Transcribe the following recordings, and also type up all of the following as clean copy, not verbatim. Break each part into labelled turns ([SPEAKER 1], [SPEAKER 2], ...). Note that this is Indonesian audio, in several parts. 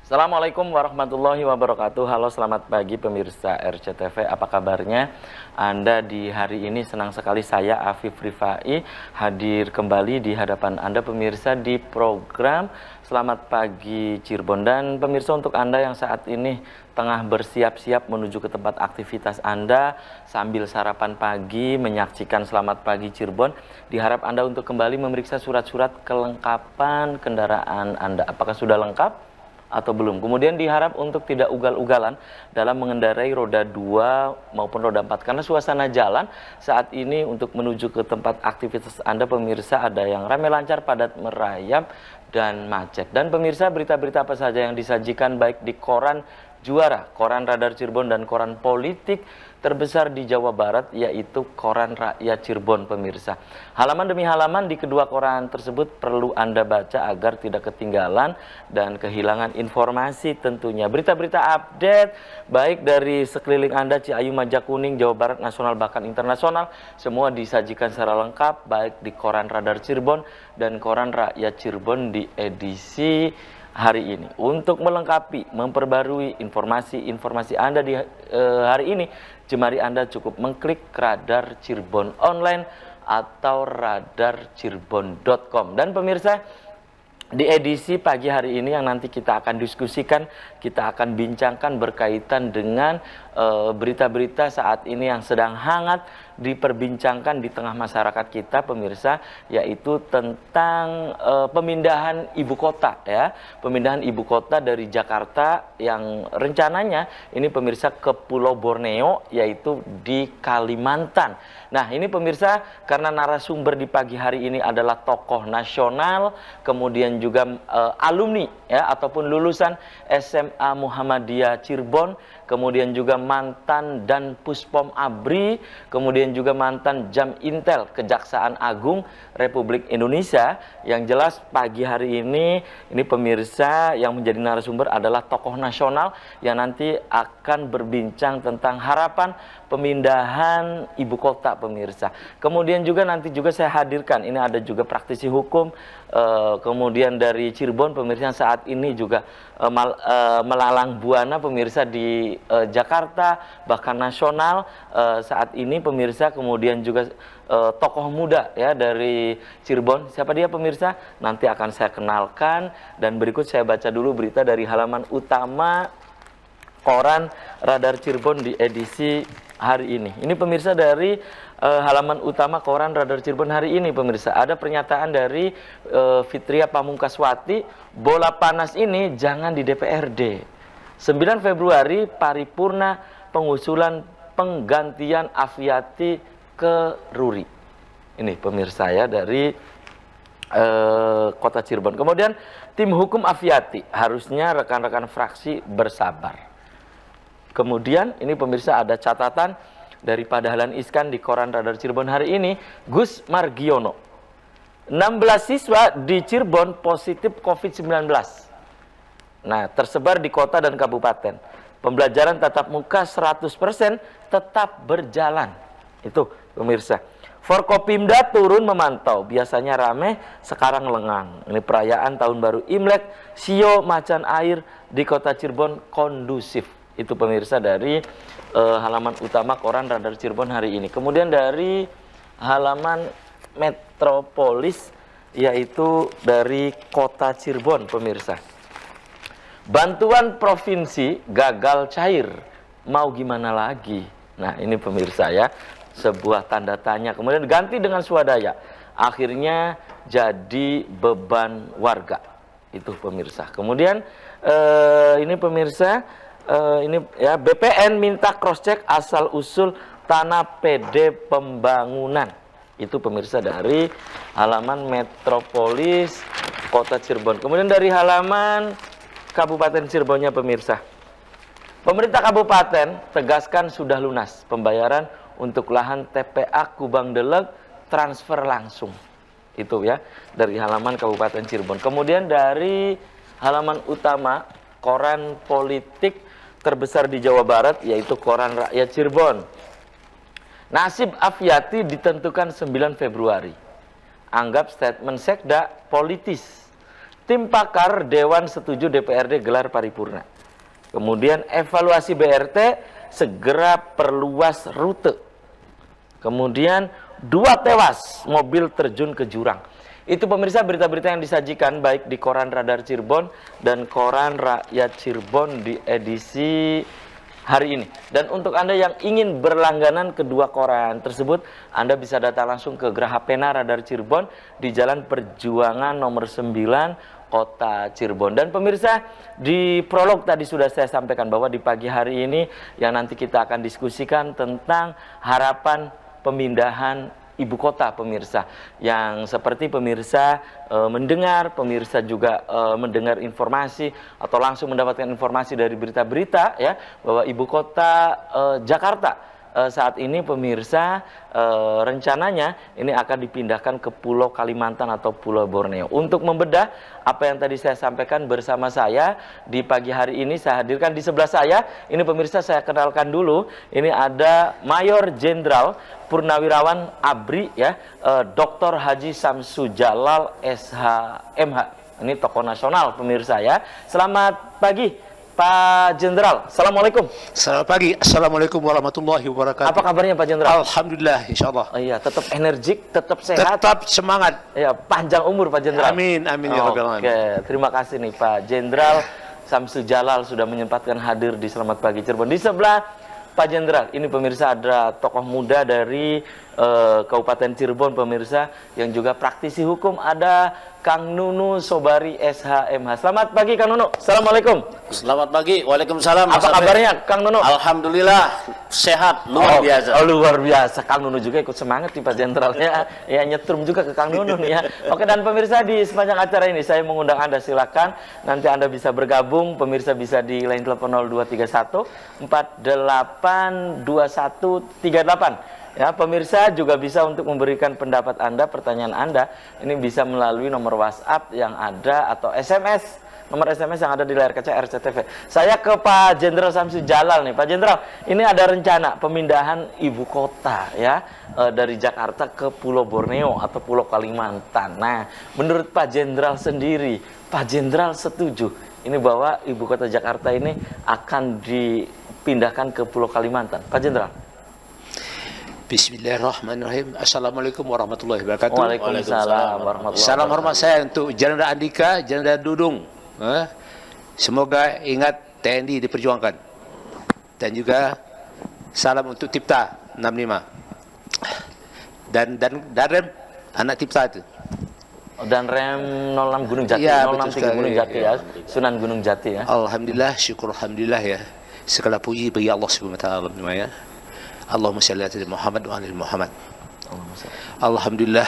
[SPEAKER 1] Assalamualaikum warahmatullahi wabarakatuh. Halo, selamat pagi pemirsa RCTV. Apa kabarnya? Anda di hari ini senang sekali saya Afif Rifai hadir kembali di hadapan Anda pemirsa di program Selamat Pagi Cirebon. Dan pemirsa, untuk Anda yang saat ini tengah bersiap-siap menuju ke tempat aktivitas Anda sambil sarapan pagi menyaksikan Selamat Pagi Cirebon, diharap Anda untuk kembali memeriksa surat-surat kelengkapan kendaraan Anda. Apakah sudah lengkap atau belum? Kemudian diharap untuk tidak ugal-ugalan dalam mengendarai roda 2 maupun roda 4, karena suasana jalan saat ini untuk menuju ke tempat aktivitas Anda pemirsa ada yang ramai lancar, padat merayap, dan macet. Dan pemirsa, berita-berita apa saja yang disajikan baik di koran Juara, koran Radar Cirebon, dan koran politik terbesar di Jawa Barat, yaitu koran Rakyat Cirebon pemirsa. Halaman demi halaman di kedua koran tersebut perlu Anda baca agar tidak ketinggalan dan kehilangan informasi tentunya. Berita-berita update baik dari sekeliling Anda, Ciayu, Majakuning, Jawa Barat, nasional bahkan internasional, semua disajikan secara lengkap baik di koran Radar Cirebon dan koran Rakyat Cirebon di edisi hari ini. Untuk melengkapi, memperbarui informasi Anda di hari ini, jemari Anda cukup mengklik Radar Cirebon Online atau radarcirebon.com. Dan pemirsa, di edisi pagi hari ini yang nanti kita akan diskusikan, kita akan bincangkan berkaitan dengan berita-berita saat ini yang sedang hangat diperbincangkan di tengah masyarakat kita pemirsa, yaitu tentang pemindahan ibu kota ya. Pemindahan ibu kota dari Jakarta yang rencananya ini pemirsa ke Pulau Borneo, yaitu di Kalimantan. Nah, ini pemirsa, karena narasumber di pagi hari ini adalah tokoh nasional, kemudian juga alumni ya ataupun lulusan SMA Muhammadiyah Cirebon, kemudian juga mantan dan Puspom Abri, kemudian juga mantan Jam Intel Kejaksaan Agung Republik Indonesia. Yang jelas pagi hari ini pemirsa yang menjadi narasumber adalah tokoh nasional yang nanti akan berbincang tentang harapan pemindahan ibu kota pemirsa. Kemudian juga nanti juga saya hadirkan, ini ada juga praktisi hukum kemudian dari Cirebon pemirsa, saat ini juga melalang buana pemirsa di Jakarta bahkan nasional saat ini pemirsa. Kemudian juga tokoh muda ya dari Cirebon. Siapa dia pemirsa? Nanti akan saya kenalkan, dan berikut saya baca dulu berita dari halaman utama koran Radar Cirebon di edisi hari ini. Ini pemirsa dari halaman utama koran Radar Cirebon hari ini pemirsa. Ada pernyataan dari Fitria Pamungkaswati, bola panas ini jangan di DPRD. 9 Februari paripurna pengusulan penggantian Afiati ke Ruri. Ini pemirsa ya dari Kota Cirebon. Kemudian tim hukum Afiati, harusnya rekan-rekan fraksi bersabar. Kemudian ini pemirsa ada catatan dari Dahlan Iskan di koran Radar Cirebon hari ini. Gus Margiono, 16 siswa di Cirebon positif COVID-19. Nah, tersebar di kota dan kabupaten. Pembelajaran tatap muka 100% tetap berjalan. Itu pemirsa. Forkopimda turun memantau, biasanya rame, sekarang lengang. Ini perayaan tahun baru Imlek, sio macan air di Kota Cirebon kondusif. Itu pemirsa dari halaman utama koran Radar Cirebon hari ini. Kemudian dari halaman Metropolis, yaitu dari Kota Cirebon pemirsa. Bantuan provinsi gagal cair, mau gimana lagi? Nah, ini pemirsa ya, sebuah tanda tanya. Kemudian ganti dengan swadaya, akhirnya jadi beban warga. Itu pemirsa. Kemudian ini pemirsa, ini ya, BPN minta cross check asal usul tanah PD pembangunan. Itu pemirsa dari halaman Metropolis Kota Cirebon. Kemudian dari halaman Kabupaten Cirebonnya pemirsa. Pemerintah kabupaten tegaskan sudah lunas pembayaran untuk lahan TPA Kubang Deleg, transfer langsung. Itu ya dari halaman Kabupaten Cirebon. Kemudian dari halaman utama koran politik terbesar di Jawa Barat, yaitu koran Rakyat Cirebon. Nasib Afiati ditentukan 9 Februari. Anggap statement Sekda politis. Tim pakar Dewan setuju DPRD gelar paripurna. Kemudian evaluasi BRT, segera perluas rute. Kemudian 2 tewas, mobil terjun ke jurang. Itu pemirsa berita-berita yang disajikan baik di Koran Radar Cirebon dan Koran Rakyat Cirebon di edisi hari ini. Dan untuk Anda yang ingin berlangganan kedua koran tersebut, Anda bisa datang langsung ke Geraha Pena Radar Cirebon di Jalan Perjuangan nomor 9, Kota Cirebon. Dan pemirsa, di prolog tadi sudah saya sampaikan bahwa di pagi hari ini yang nanti kita akan diskusikan tentang harapan pemindahan ibu kota, pemirsa, yang seperti pemirsa mendengar, pemirsa juga mendengar informasi atau langsung mendapatkan informasi dari berita-berita ya, bahwa ibu kota Jakarta saat ini pemirsa rencananya ini akan dipindahkan ke Pulau Kalimantan atau Pulau Borneo. Untuk membedah apa yang tadi saya sampaikan bersama saya di pagi hari ini, saya hadirkan di sebelah saya. Ini pemirsa, saya kenalkan dulu. Ini ada Mayor Jenderal Purnawirawan ABRI ya, Dr. Haji Samsu Jalal SH.MH. Ini tokoh nasional pemirsa ya. Selamat pagi Pak Jenderal. Assalamualaikum.
[SPEAKER 2] Selamat pagi. Assalamualaikum warahmatullahi wabarakatuh.
[SPEAKER 1] Apa kabarnya Pak Jenderal?
[SPEAKER 2] Alhamdulillah, insyaallah.
[SPEAKER 1] Oh, iya, tetap energik, tetap sehat,
[SPEAKER 2] tetap semangat.
[SPEAKER 1] Ya, panjang umur Pak Jenderal.
[SPEAKER 2] Amin, amin ya rabbal alamin.
[SPEAKER 1] Oke, terima kasih nih Pak Jenderal Samsu Jalal sudah menyempatkan hadir di Selamat Pagi Cirebon. Di sebelah Pak Jenderal, ini pemirsa ada tokoh muda dari Kabupaten Cirebon pemirsa yang juga praktisi hukum, ada Kang Nunu Sobari SH.MH. Selamat pagi Kang Nunu. Assalamualaikum.
[SPEAKER 3] Selamat pagi. Waalaikumsalam.
[SPEAKER 1] Apa kabarnya Kang Nunu?
[SPEAKER 3] Alhamdulillah sehat luar biasa.
[SPEAKER 1] Oh, luar biasa. Kang Nunu juga ikut semangat nih Pak Jenderal ya. Ya, nyetrum juga ke Kang Nunu nih ya. Oke, dan pemirsa di sepanjang acara ini saya mengundang Anda, silakan nanti Anda bisa bergabung. Pemirsa bisa di line telepon 0231 482138. Ya, pemirsa juga bisa untuk memberikan pendapat Anda, pertanyaan Anda, ini bisa melalui nomor WhatsApp yang ada atau SMS, nomor SMS yang ada di layar kaca RCTV. Saya ke Pak Jenderal Samsu Jalal nih. Pak Jenderal, ini ada rencana pemindahan ibu kota ya, dari Jakarta ke Pulau Borneo atau Pulau Kalimantan. Nah, menurut Pak Jenderal sendiri, Pak Jenderal setuju ini bahwa ibu kota Jakarta ini akan dipindahkan ke Pulau Kalimantan? Pak Jenderal.
[SPEAKER 2] Bismillahirrahmanirrahim. Assalamualaikum warahmatullahi wabarakatuh.
[SPEAKER 1] Waalaikumsalam warahmatullahi
[SPEAKER 2] Salam hormat saya untuk Jenderal Andika, Jenderal Dudung. Semoga ingat TNI diperjuangkan. Dan juga salam untuk Tipta 65. Dan Rem anak Tipta itu.
[SPEAKER 1] Dan Rem 06 Gunung Jati,
[SPEAKER 2] Ya,
[SPEAKER 1] 063 Gunung Jati ya, Sunan Gunung Jati ya.
[SPEAKER 2] Alhamdulillah, syukur alhamdulillah ya. Segala puji bagi Allah Subhanahu wa taala ya. Allahumma shalli ala Muhammad wa ala Muhammad. Alhamdulillah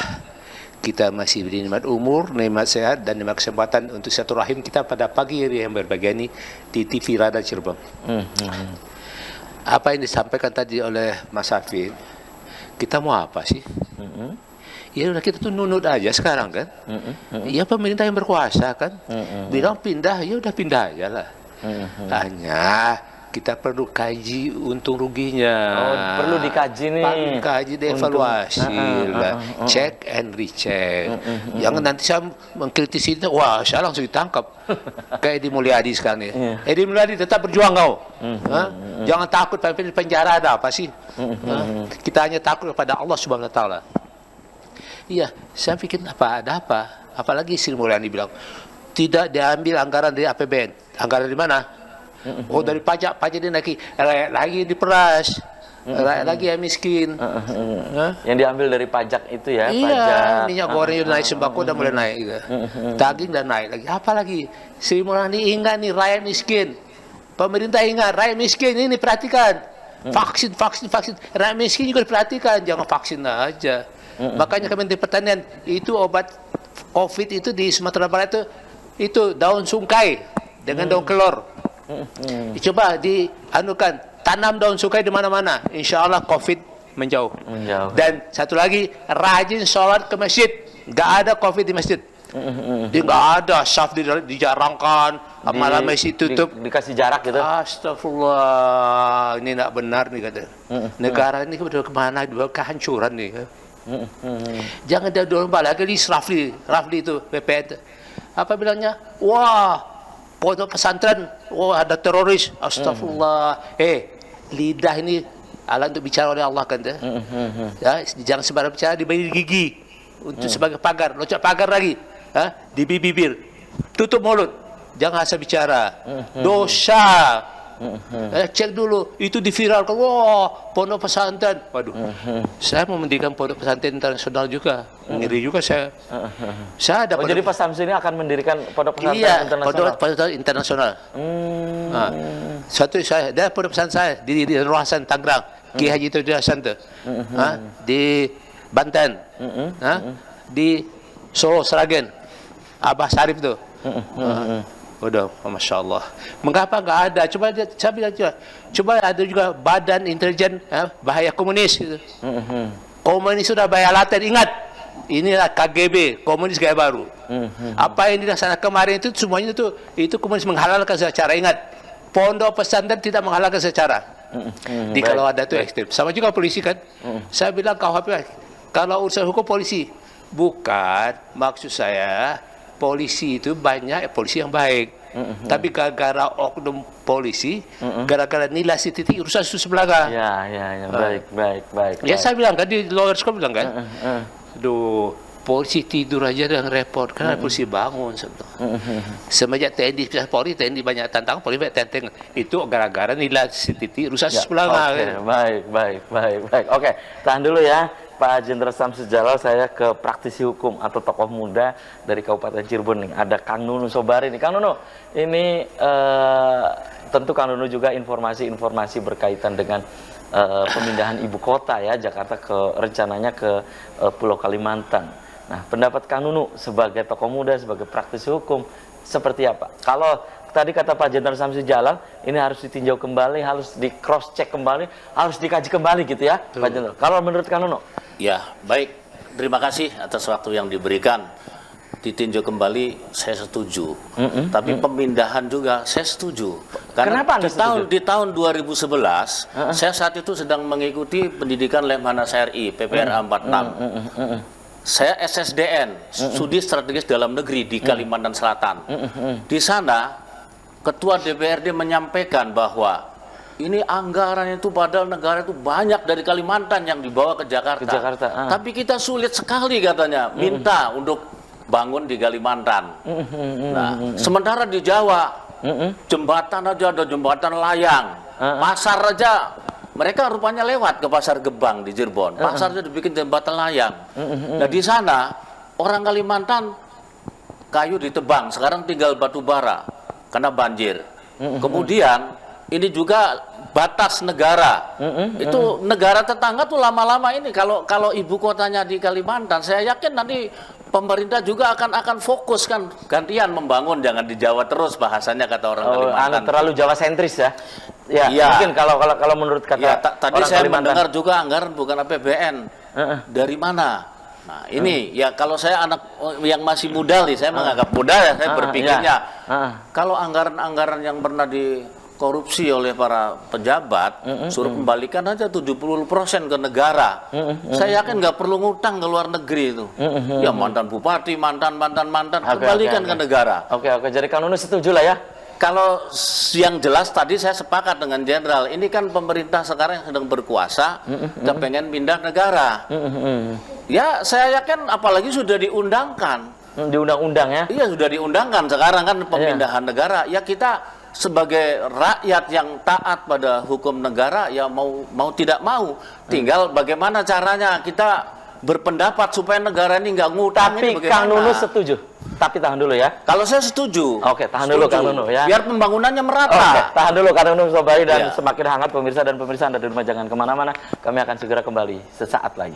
[SPEAKER 2] kita masih beri nikmat umur, nikmat sehat dan nikmat kesempatan untuk satu rahim kita pada pagi hari yang berbahagia ini di TV Radar Cirebon. Apa yang disampaikan tadi oleh Mas Hafid, kita mau apa sih? Ya udah, kita tuh nunut aja sekarang kan. Ya pemerintah yang berkuasa kan. Bilang pindah, ya udah pindah aja lah. Hanya kita perlu kaji untung ruginya.
[SPEAKER 1] Oh, perlu dikaji nih.
[SPEAKER 2] Perlu kaji, dievaluasi, check and recheck. Jangan nanti saya mengkritisi itu, wah saya langsung ditangkap. Kayak Edi Mulyadi sekarang nih. Edi Mulyadi tetap berjuang kau. Jangan takut di penjara, ada apa sih? Kita hanya takut kepada Allah Subhanahu wa taala. Iya, saya pikir ada apa? Apalagi Sri Mulyani bilang tidak diambil anggaran dari APBN. Anggaran di mana? Oh, dari pajak dia naik lagi diperas, lagi yang miskin.
[SPEAKER 1] Yang diambil dari pajak itu ya,
[SPEAKER 2] iya,
[SPEAKER 1] pajak.
[SPEAKER 2] minyak goreng naik, sembako udah mulai naik gitu. Daging dan naik lagi. Apa lagi? Sri Mulyani ingat nih rakyat miskin. Pemerintah ingat rakyat miskin ini perhatikan. Vaksin. Rakyat miskin juga diperhatikan, jangan vaksin aja. Makanya Kementerian Pertanian itu obat COVID itu di Sumatera Barat itu daun sungkai dengan daun kelor. Coba dianukan, tanam daun sungkai di mana-mana, insya Allah COVID menjauh. Dan satu lagi, rajin sholat ke masjid, nggak ada COVID di masjid. Dia nggak ada, syaf dijarangkan, malam masjid tutup,
[SPEAKER 1] dikasih jarak gitu.
[SPEAKER 2] Astagfirullah, ini nggak benar nih kata. Negara ini udah kemana, dua kehancuran nih. Jangan dia domba lagi di Rafli itu BPN. Apa bilangnya? Wah, pondok pesantren, wah ada teroris. Astagfirullah. Lidah ini alat untuk bicara oleh Allah kan? Ya, jangan sembarang bicara di gigi untuk sebagai pagar, locak pagar lagi. Di bibir, tutup mulut, jangan asal bicara. Dosa. Cek dulu, itu diviralkan. Wah, pondok pesantren. Waduh, saya mau mendirikan pondok pesantren internasional juga. Ngiri juga saya. Saya ada.
[SPEAKER 1] Jadi Pak Samsu ini akan mendirikan pondok pesantren
[SPEAKER 2] iya,
[SPEAKER 1] internasional.
[SPEAKER 2] pondok pesantren internasional. Satu saya, dia pondok pesantren saya di Rohasan Tangerang, Ki Haji Tauhid Hasan tuh. Di Banten, di Solo Sragen, Abah Sarif tuh. Udah, masya Allah. Mengapa nggak ada? Saya bilang coba ada juga Badan Intelijen Bahaya Komunis. Gitu. Komunis sudah bahaya laten. Ingat, inilah KGB, Komunis Gaya Baru. Apa yang dilaksanakan kemarin itu semuanya itu komunis menghalalkan secara. Ingat, pondok pesantren tidak menghalalkan secara. Kalau ada itu ekstrim. Sama juga polisi kan. Saya bilang KUHP, kalau urusan hukum polisi, bukan maksud saya. Polisi itu banyak polisi yang baik, tapi gara-gara oknum polisi, gara-gara nilai titik urusan susu belaka.
[SPEAKER 1] Ya, baik.
[SPEAKER 2] Ya saya bilang kan di lawyer school bilang kan, aduh polisi tidur aja dengan repot, karena polisi bangun sebetulnya. Semenjak TNI pisah Polri, TNI banyak tantangan, Polri banyak tantangan. Itu gara-gara nilai titik urusan susu belaka.
[SPEAKER 1] Baik. Oke, tahan dulu ya. Pak Jenderal Samsu Jalal, saya ke praktisi hukum atau tokoh muda dari Kabupaten Cirebon nih. Ada Kang Nunu Sobari nih. Kang Nunu, ini tentu Kang Nunu juga informasi berkaitan dengan pemindahan ibu kota ya, Jakarta rencananya ke Pulau Kalimantan. Nah, pendapat Kang Nunu sebagai tokoh muda, sebagai praktisi hukum, seperti apa? Kalau tadi kata Pak Jenderal Samsu Jalal, ini harus ditinjau kembali, harus di cross check kembali, harus dikaji kembali gitu ya, Pak Jenderal. Kalau menurut Kang Nunu?
[SPEAKER 3] Ya, baik. Terima kasih atas waktu yang diberikan. Ditinjau kembali, saya setuju. Tapi pemindahan juga saya setuju. Karena
[SPEAKER 1] kenapa Anda setuju?
[SPEAKER 3] Di tahun 2011, saya saat itu sedang mengikuti pendidikan Lemhanas RI, PPRA 46. Saya SSDN, Studi Strategis Dalam Negeri di Kalimantan Selatan. Di sana, Ketua DPRD menyampaikan bahwa ini anggaran itu padahal negara itu banyak dari Kalimantan yang dibawa ke Jakarta. Tapi kita sulit sekali katanya minta untuk bangun di Kalimantan. Nah, sementara di Jawa jembatan aja ada jembatan layang, pasar aja mereka rupanya lewat ke Pasar Gebang di Cirebon. Pasar aja dibikin jembatan layang. Nah di sana orang Kalimantan kayu ditebang, sekarang tinggal batu bara karena banjir. Kemudian ini juga batas negara. Itu negara tetangga tuh lama-lama ini kalau ibu kotanya di Kalimantan, saya yakin nanti pemerintah juga akan fokus kan gantian membangun, jangan di Jawa terus bahasanya kata orang Kalimantan.
[SPEAKER 1] Terlalu Jawa sentris ya. Ya. Mungkin kalau menurut kata
[SPEAKER 3] tadi
[SPEAKER 1] orang
[SPEAKER 3] saya
[SPEAKER 1] Kalimantan.
[SPEAKER 3] mendengar juga anggaran bukan APBN. Dari mana? Nah, ini ya kalau saya anak yang masih muda nih, saya menganggap muda ya, saya berpikirnya. Kalau anggaran-anggaran yang pernah dikorupsi oleh para pejabat, suruh kembalikan aja 70% ke negara. Saya yakin nggak perlu ngutang ke luar negeri itu. Ya mantan bupati, mantan, kembalikan ke negara.
[SPEAKER 1] Oke. Jadi Kang Nunu setuju lah ya.
[SPEAKER 3] Kalau yang jelas tadi saya sepakat dengan Jenderal. Ini kan pemerintah sekarang yang sedang berkuasa, kita pengen pindah negara. Ya saya yakin apalagi sudah diundangkan.
[SPEAKER 1] Di undang-undang ya?
[SPEAKER 3] Iya sudah diundangkan sekarang kan pemindahan negara. Ya kita sebagai rakyat yang taat pada hukum negara ya mau tidak mau. Tinggal bagaimana caranya kita berpendapat supaya negara ini nggak ngutang.
[SPEAKER 1] Tapi Kang Nunu setuju? Tapi tahan dulu ya.
[SPEAKER 3] Kalau saya setuju.
[SPEAKER 1] Oke, tahan dulu Kang Nunu ya.
[SPEAKER 3] Biar pembangunannya merata.
[SPEAKER 1] Oke, tahan dulu Kang Nunu Sobari dan semakin hangat pemirsa dan pemirsa Anda di rumah jangan kemana-mana. Kami akan segera kembali sesaat lagi.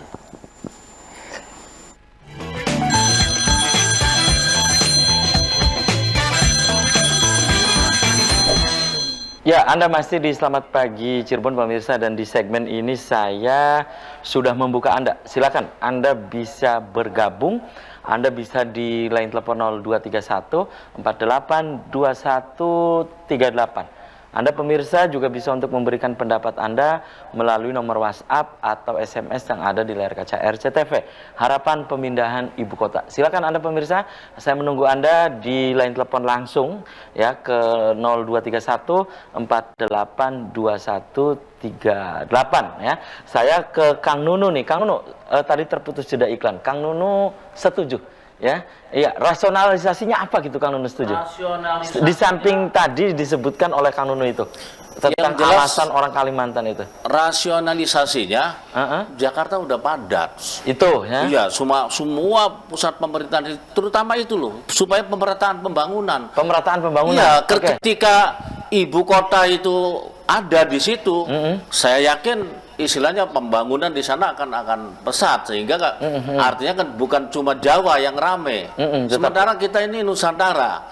[SPEAKER 1] Ya, Anda masih di Selamat Pagi Cirebon pemirsa, dan di segmen ini saya sudah membuka Anda. Silakan Anda bisa bergabung. Anda bisa di line telepon 0231 48 21 38. Anda pemirsa juga bisa untuk memberikan pendapat Anda melalui nomor WhatsApp atau SMS yang ada di layar kaca RCTV. Harapan pemindahan ibu kota. Silakan Anda pemirsa, saya menunggu Anda di line telepon langsung ya ke 0231 482138 ya. Saya ke Kang Nunu nih. Kang Nunu, tadi terputus jeda iklan. Kang Nunu setuju ya? Iya, rasionalisasinya apa gitu Kang Nunu setuju?
[SPEAKER 3] Rasionalisasi.
[SPEAKER 1] Di samping tadi disebutkan oleh Kang Nunu itu tentang
[SPEAKER 3] Yang jelas,
[SPEAKER 1] alasan orang Kalimantan itu.
[SPEAKER 3] Rasionalisasinya, Jakarta udah padat.
[SPEAKER 1] Itu ya.
[SPEAKER 3] Iya, semua pusat pemerintahan, terutama itu loh, supaya pemerataan pembangunan.
[SPEAKER 1] Pemerataan pembangunan.
[SPEAKER 3] Iya,
[SPEAKER 1] Oke.
[SPEAKER 3] ketika ibu kota itu ada di situ, saya yakin istilahnya pembangunan di sana akan pesat, sehingga artinya kan bukan cuma Jawa yang rame. Sementara kita ini Nusantara,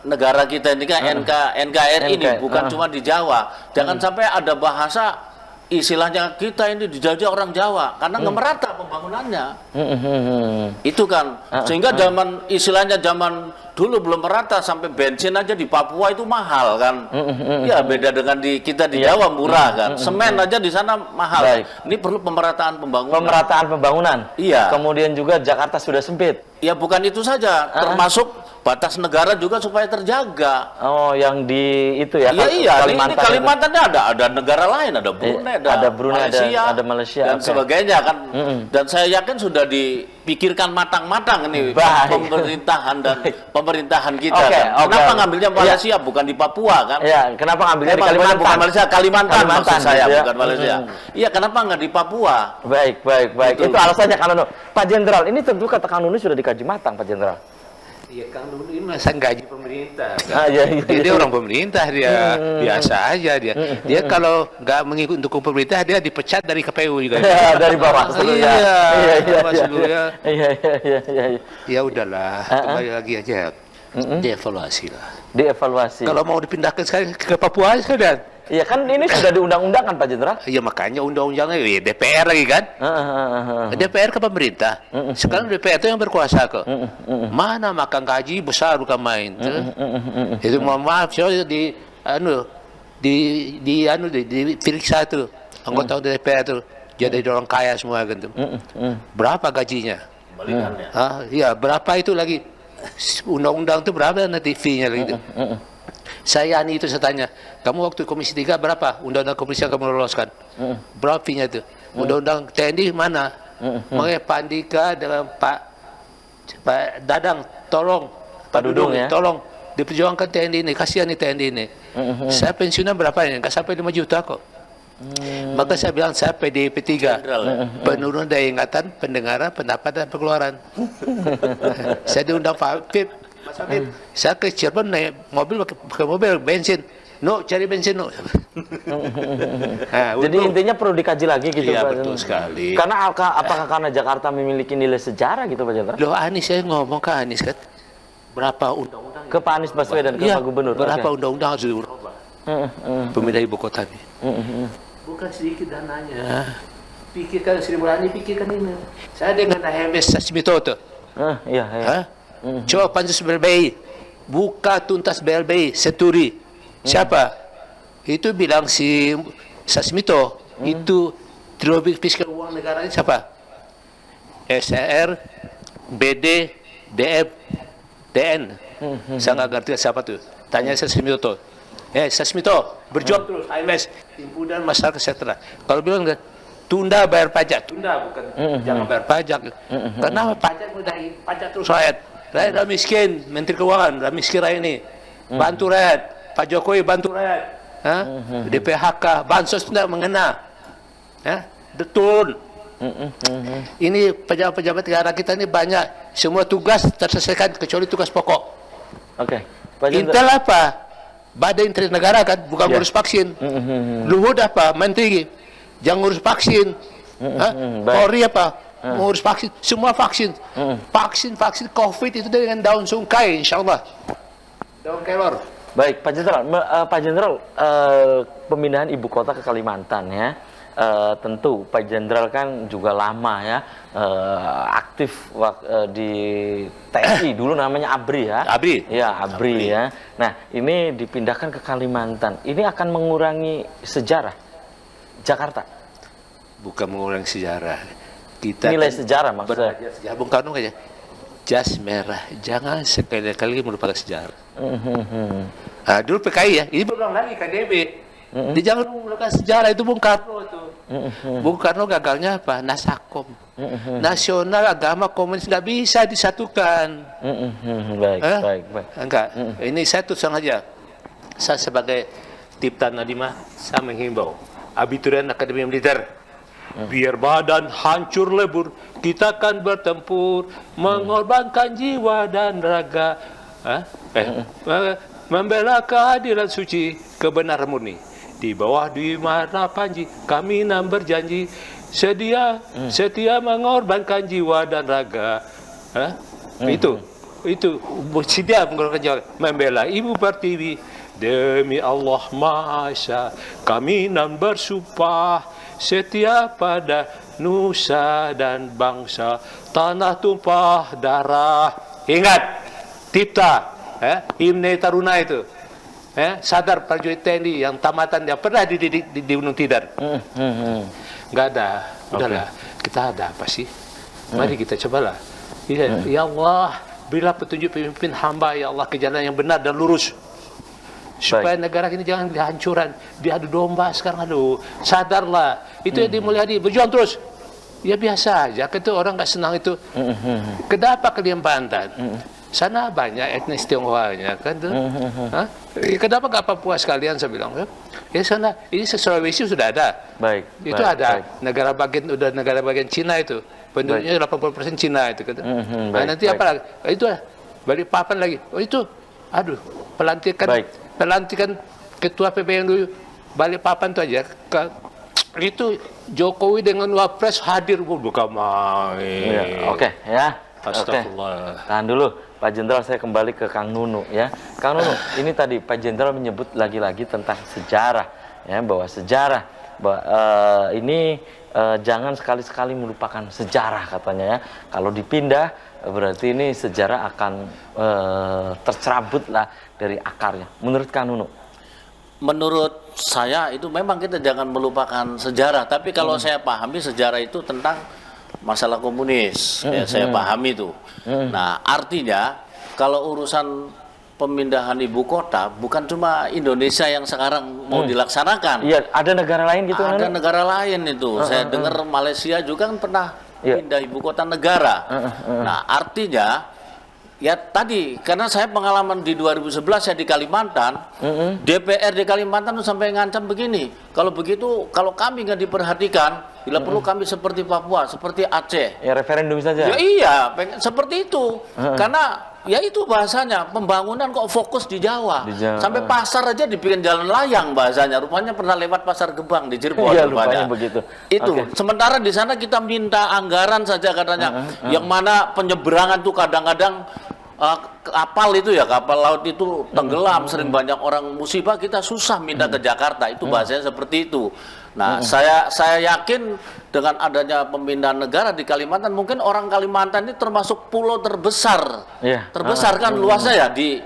[SPEAKER 3] negara kita ini kan NKRI ini bukan cuma di Jawa. Jangan sampai ada bahasa istilahnya kita ini dijajah orang Jawa karena nggak merata pembangunannya. Itu kan, sehingga istilahnya zaman dulu belum merata, sampai bensin aja di Papua itu mahal kan. Ya beda dengan kita di Jawa murah kan. Semen aja di sana mahal.
[SPEAKER 1] Baik.
[SPEAKER 3] Ini perlu pemerataan pembangunan.
[SPEAKER 1] Pemerataan pembangunan.
[SPEAKER 3] Iya.
[SPEAKER 1] Kemudian juga Jakarta sudah sempit.
[SPEAKER 3] Ya bukan itu saja, termasuk batas negara juga supaya terjaga.
[SPEAKER 1] Oh, yang di itu ya.
[SPEAKER 3] Iya, ini
[SPEAKER 1] Kalimantan.
[SPEAKER 3] Kalimantannya ada negara lain, ada Brunei,
[SPEAKER 1] ada Brunei, ada Malaysia
[SPEAKER 3] dan
[SPEAKER 1] oke.
[SPEAKER 3] sebagainya kan. Dan saya yakin sudah dipikirkan matang-matang ini
[SPEAKER 1] Baik.
[SPEAKER 3] pemerintahan dan pemerintahan kita.
[SPEAKER 1] Oke,
[SPEAKER 3] kan.
[SPEAKER 1] oke.
[SPEAKER 3] Kenapa ngambilnya Malaysia bukan di Papua kan?
[SPEAKER 1] Ya, kenapa ngambilnya di
[SPEAKER 3] Emang
[SPEAKER 1] Kalimantan?
[SPEAKER 3] bukan Malaysia, Kalimantan maksud saya,
[SPEAKER 1] gitu ya.
[SPEAKER 3] bukan Malaysia. Iya, kenapa nggak di Papua?
[SPEAKER 1] Baik.
[SPEAKER 3] Betul.
[SPEAKER 1] Itu alasannya Kang Nunu. Pak Jenderal, ini tentu kata Kang Nunu sudah dikaji matang, Pak Jenderal.
[SPEAKER 2] Iya, Kang Nunu ini masa gaji pemerintah.
[SPEAKER 1] Iya.
[SPEAKER 2] Dia orang pemerintah, dia biasa aja dia. Dia kalau nggak mengikuti dukung pemerintah, dia dipecat dari KPU juga.
[SPEAKER 1] Dari bawah
[SPEAKER 2] Iya,
[SPEAKER 1] Iya. Iya.
[SPEAKER 2] Ya udahlah, kembali lagi aja. Dievaluasi lah.
[SPEAKER 1] Dievaluasi.
[SPEAKER 2] Kalau mau dipindahkan sekali ke Papua aja sekalian.
[SPEAKER 1] Iya kan ini sudah diundang-undangkan Pak Jenderal.
[SPEAKER 2] Iya makanya undang-undangnya ya DPR lagi kan. DPR ke pemerintah. Sekarang DPR itu yang berkuasa kok. Mana makan gaji besar bukan main. Itu mohon maaf soalnya diperiksa tuh anggota DPR tuh jadi orang kaya semua gitu. Berapa gajinya?
[SPEAKER 3] Kembalikannya.
[SPEAKER 2] Iya berapa itu lagi undang-undang itu berapa nanti fee-nya gitu. Saya itu saya tanya, kamu waktu Komisi 3 berapa undang-undang komisi yang kamu loloskan? Berapa fee-nya itu? Undang-undang TNI mana? Makanya Pak Andika dengan Pak Dadang tolong, Pak Dudung
[SPEAKER 1] ya.
[SPEAKER 2] tolong diperjuangkan TNI ini, kasihan nih TNI ini. Saya pensiunnya berapa ini? Nggak sampai 5 juta kok. Maka saya bilang saya PDIP 3, penurunan daya ingatan, pendengaran, pendapatan, dan pengeluaran. Saya diundang Pak Pip, Mas Habib, saya ke Cirebon naik mobil pakai mobil bensin. No, cari bensin no.
[SPEAKER 1] Jadi intinya perlu dikaji lagi gitu
[SPEAKER 2] Iya
[SPEAKER 1] Pak.
[SPEAKER 2] betul sekali.
[SPEAKER 1] Karena apakah karena Jakarta memiliki nilai sejarah gitu Pak Jenderal?
[SPEAKER 2] Loh Anies saya ngomong ke Anies kan, berapa undang-undang?
[SPEAKER 1] Ke Pak Anies Baswedan, ke
[SPEAKER 2] Iya,
[SPEAKER 1] Pak Gubernur.
[SPEAKER 2] berapa
[SPEAKER 1] Oke.
[SPEAKER 2] undang-undang harus dirubah? Pemindahan ibu kota ini. Bukan sedikit dananya. Pikirkan Sri Mulyani, pikirkan ini. Saya dengan HMS Sasmito tuh.
[SPEAKER 1] Iya.
[SPEAKER 2] Hah? Coba pansus BLBI, buka tuntas BLBI, Senturi. Siapa? Itu bilang si Sasmito, itu terlebih fiskal uang negara ini siapa? SR, BD, DF, DN. Saya nggak ngerti siapa tuh. Tanya Sasmito tuh. Sasmito, berjuang terus, HMS, himpunan masyarakat sejahtera. Kalau bilang kan, tunda bayar pajak, tunda bukan, jangan bayar pajak. Karena pajak udah pajak terus rakyat. Rakyat dah miskin, Menteri Keuangan dah miskin rakyat ini. Bantu rakyat, Pak Jokowi bantu rakyat. DPHK, bansos tidak mengena. Betul. Ini pejabat-pejabat negara kita ini banyak, semua tugas terselesaikan kecuali tugas pokok.
[SPEAKER 1] Oke. Pak Jenderal.
[SPEAKER 2] Intel apa? Badan Intelijen Negara kan, bukan ngurus vaksin. Luhut apa? Menteri, jangan ngurus vaksin. Polri apa? Ngurus vaksin. Semua vaksin. Vaksin COVID itu dengan daun sungkai, insya Allah. Daun kelor.
[SPEAKER 1] Baik, Pak Jenderal. Pak Jenderal, pemindahan ibu kota ke Kalimantan ya. tentu Pak Jenderal kan juga lama ya aktif di TNI, dulu namanya ABRI ya.
[SPEAKER 2] ABRI?
[SPEAKER 1] Ya, ABRI ya. Nah, ini dipindahkan ke Kalimantan. Ini akan mengurangi sejarah Jakarta?
[SPEAKER 2] Bukan mengurangi sejarah. Kita
[SPEAKER 1] nilai
[SPEAKER 2] kan
[SPEAKER 1] sejarah maksudnya.
[SPEAKER 2] Ya, Bung Karno aja. Jas merah, jangan sekali-kali melupakan sejarah. Nah, dulu PKI ya, ini berulang lagi KDB. Dia jangan melupakan sejarah, itu Bung Karno itu. Bung Karno gagalnya apa? Nasakom. Nasional, agama, komunis nggak bisa disatukan.
[SPEAKER 1] Baik.
[SPEAKER 2] Enggak. Ini saya terusang aja. Saya sebagai Tipta Nadima, saya menghimbau abiturian Akademi Militer, biar badan hancur lebur, kita akan bertempur, mengorbankan jiwa dan raga, membela keadilan suci, kebenaran murni. Di bawah Dwimana Panji, kami enam berjanji, setia mengorbankan jiwa dan raga. Itu setia mengorbankan jiwa, membela Ibu Pertiwi. Demi Allah Maha, kami enam bersumpah setia pada nusa dan bangsa, tanah tumpah darah. Ingat, Tipta, Himne Taruna itu, sadar prajurit TNI yang tamatan yang pernah dididik di Gunung Tidar. Nggak ada, udahlah, kita ada apa sih? Mari kita cobalah. Ya Allah, berilah petunjuk pemimpin hamba, ya Allah, ke jalan yang benar dan lurus. Supaya negara ini jangan dihancuran, diadu domba sekarang. Aduh, sadarlah. Itu yang dimulyadi, berjuang terus. Ya biasa aja, itu orang nggak senang itu. Kenapa kalian Banten? Sana banyak etnis Tionghoanya kan tuh. Kenapa nggak Papua sekalian, saya bilang. Ya sana, ini Sulawesi sudah ada. Itu ada. Negara bagian Cina itu. Penduduknya 80% Cina itu. Nah, nanti apa lagi? Itu Balikpapan lagi. Oh itu, aduh, pelantikan ketua PBN dulu Balikpapan itu aja. Itu Jokowi dengan Wapres hadir, bukan main.
[SPEAKER 1] Oke, ya.
[SPEAKER 2] Astagfirullah.
[SPEAKER 1] Tahan dulu, Pak Jenderal, saya kembali ke Kang Nunu ya. Kang Nunu, ini tadi Pak Jenderal menyebut lagi-lagi tentang sejarah, ya, bahwa sejarah, ini jangan sekali-sekali melupakan sejarah katanya ya. Kalau dipindah berarti ini sejarah akan tercerabut lah dari akarnya. Menurut Kang Nunu?
[SPEAKER 3] Menurut saya itu memang kita jangan melupakan sejarah. Tapi kalau saya pahami sejarah itu tentang masalah komunis, ya, saya pahami itu. Nah, artinya kalau urusan pemindahan ibu kota bukan cuma Indonesia yang sekarang mau dilaksanakan.
[SPEAKER 1] Iya, ada negara lain gitu.
[SPEAKER 3] Ada negara lain itu. Saya dengar Malaysia juga kan pernah pindah ibu kota negara. Nah, artinya ya tadi, karena saya pengalaman di 2011 saya di Kalimantan, DPR di Kalimantan tuh sampai ngancam begini, kalau begitu, kalau kami nggak diperhatikan, bila perlu kami seperti Papua, seperti Aceh.
[SPEAKER 1] Ya referendum saja.
[SPEAKER 3] Ya iya, seperti itu. Karena ya itu bahasanya, pembangunan kok fokus di Jawa. Sampai pasar aja dibikin jalan layang bahasanya. Rupanya pernah lewat Pasar Gebang di Cirebon.
[SPEAKER 1] Iya, rupanya begitu.
[SPEAKER 3] Itu. Sementara di sana kita minta anggaran saja katanya. Yang mana penyeberangan tuh kadang-kadang kapal itu ya, kapal laut itu tenggelam, sering banyak orang musibah, kita susah minta ke Jakarta. Itu bahasanya seperti itu. Nah, saya yakin dengan adanya pemindahan negara di Kalimantan, mungkin orang Kalimantan ini termasuk pulau terbesar, terbesar kan luasnya ya di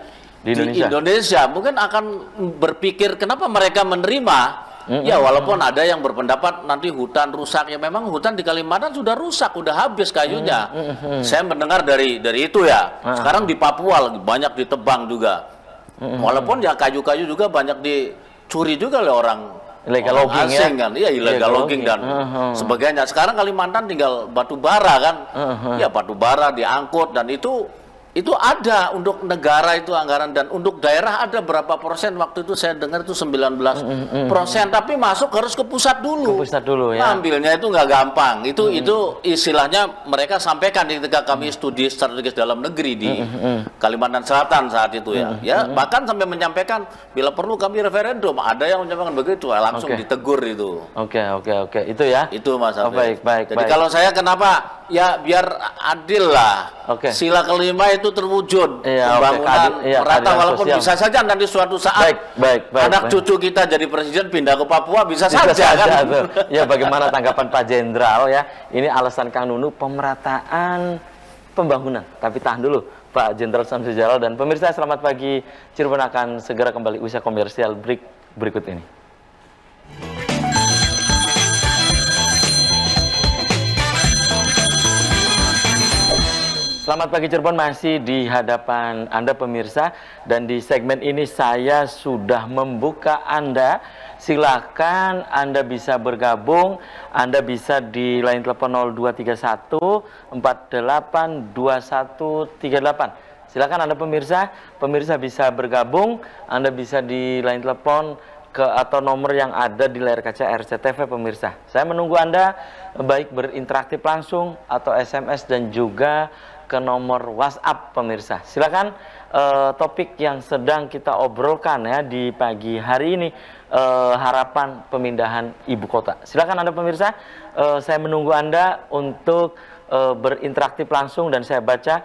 [SPEAKER 3] Indonesia. Mungkin akan berpikir kenapa mereka menerima. Ya walaupun ada yang berpendapat nanti hutan rusak, ya memang hutan di Kalimantan sudah rusak, udah habis kayunya. Saya mendengar dari itu ya. Sekarang di Papua banyak ditebang juga. Walaupun ya kayu-kayu juga banyak dicuri juga oleh orang
[SPEAKER 1] illegal logging
[SPEAKER 3] asing kan. Iya, illegal logging dan sebagainya. Sekarang Kalimantan tinggal batu bara kan. Ya batu bara diangkut dan itu ada untuk negara itu anggaran, dan untuk daerah ada berapa persen, waktu itu saya dengar itu 19%, tapi masuk harus ke pusat dulu.
[SPEAKER 1] Ke pusat dulu ya.
[SPEAKER 3] Ambilnya itu nggak gampang. Itu istilahnya mereka sampaikan ketika kami studi strategis dalam negeri di Kalimantan Selatan saat itu ya. Ya bahkan sampai menyampaikan bila perlu kami referendum. Ada yang menyampaikan begitu, langsung ditegur itu.
[SPEAKER 1] Oke. Itu ya.
[SPEAKER 3] Itu Mas Afif.
[SPEAKER 1] Baik.
[SPEAKER 3] Jadi kalau saya kenapa ya biar adil lah.
[SPEAKER 1] Oke.
[SPEAKER 3] Sila kelima itu terwujud,
[SPEAKER 1] Iya,
[SPEAKER 3] pembangunan
[SPEAKER 1] iya,
[SPEAKER 3] merata,
[SPEAKER 1] keadilan
[SPEAKER 3] walaupun
[SPEAKER 1] sosial.
[SPEAKER 3] bisa saja nanti suatu saat
[SPEAKER 1] Baik.
[SPEAKER 3] anak cucu kita jadi presiden pindah ke Papua bisa
[SPEAKER 1] Bisa
[SPEAKER 3] saja kan.
[SPEAKER 1] tuh. Ya, bagaimana tanggapan Pak Jenderal ya? Ini alasan Kang Nunu pemerataan pembangunan. Tapi tahan dulu, Pak Jenderal Samsudin Jalal dan pemirsa, selamat pagi. Cirebon akan segera kembali usai komersial break berikut ini. Selamat pagi Cirebon, masih di hadapan Anda pemirsa, dan di segmen ini saya sudah membuka Anda. Silakan Anda bisa bergabung, Anda bisa di line telepon 0231 48 2138. Silakan Anda pemirsa bisa bergabung, Anda bisa di line telepon atau nomor yang ada di layar kaca RCTV pemirsa. Saya menunggu Anda baik berinteraktif langsung atau SMS dan juga ke nomor WhatsApp pemirsa. Silakan, topik yang sedang kita obrolkan ya di pagi hari ini, harapan pemindahan ibu kota. Silakan Anda pemirsa, saya menunggu Anda untuk berinteraktif langsung, dan saya baca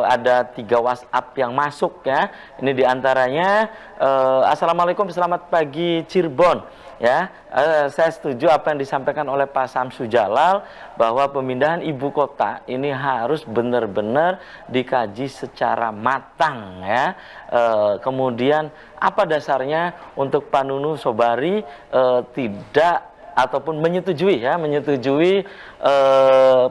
[SPEAKER 1] ada 3 WhatsApp yang masuk ya. Ini diantaranya, Assalamualaikum, selamat pagi Cirebon. Ya, saya setuju apa yang disampaikan oleh Pak Samsudin Jalal bahwa pemindahan ibu kota ini harus benar-benar dikaji secara matang ya. Kemudian apa dasarnya untuk Pak Nunu Sobari tidak ataupun menyetujui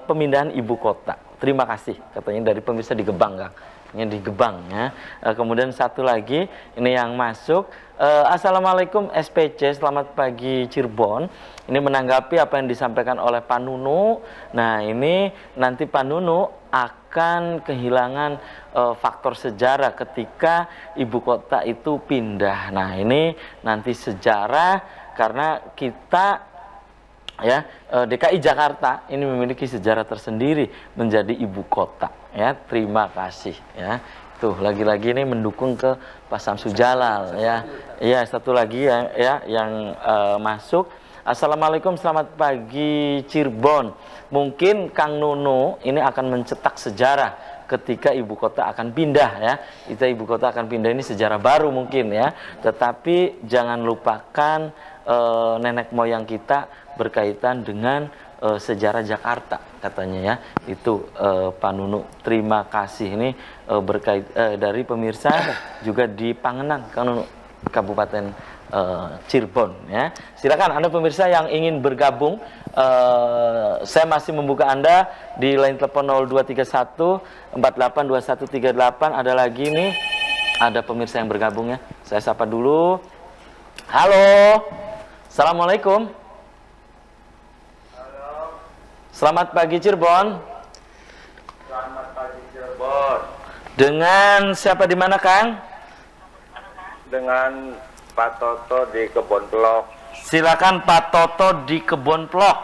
[SPEAKER 1] pemindahan ibu kota. Terima kasih, katanya dari pemirsa di Gebang, Kang. Ini di Gebang ya. Kemudian satu lagi ini yang masuk, Assalamualaikum SPC, selamat pagi Cirebon. Ini menanggapi apa yang disampaikan oleh Pak Nunu. Nah, ini nanti Pak Nunu akan kehilangan faktor sejarah ketika ibu kota itu pindah. Nah, ini nanti sejarah karena kita ya, DKI Jakarta ini memiliki sejarah tersendiri menjadi ibu kota ya. Terima kasih ya. Tuh, lagi-lagi ini mendukung ke Pak Samsudin Jalal ya. Iya, satu lagi ya yang masuk. Assalamualaikum, selamat pagi Cirebon. Mungkin Kang Nunu ini akan mencetak sejarah ketika ibu kota akan pindah ya. Kita ibu kota akan pindah, ini sejarah baru mungkin ya. Tetapi jangan lupakan nenek moyang kita berkaitan dengan sejarah Jakarta katanya ya. Itu Pak Nunu. Terima kasih, ini berkait dari pemirsa juga di Pangenan, Kang Nunu, Kabupaten Cirebon ya. Silakan Anda pemirsa yang ingin bergabung, saya masih membuka Anda di line telepon 0231 482138. Ada lagi nih, ada pemirsa yang bergabung ya. Saya sapa dulu. Halo. Assalamualaikum.
[SPEAKER 4] Halo.
[SPEAKER 1] Selamat pagi Cirebon.
[SPEAKER 4] Selamat pagi Cirebon.
[SPEAKER 1] Dengan siapa di mana, Kang?
[SPEAKER 4] Dengan Pak Toto di Kebon Plok.
[SPEAKER 1] Silakan Pak Toto di Kebon Plok.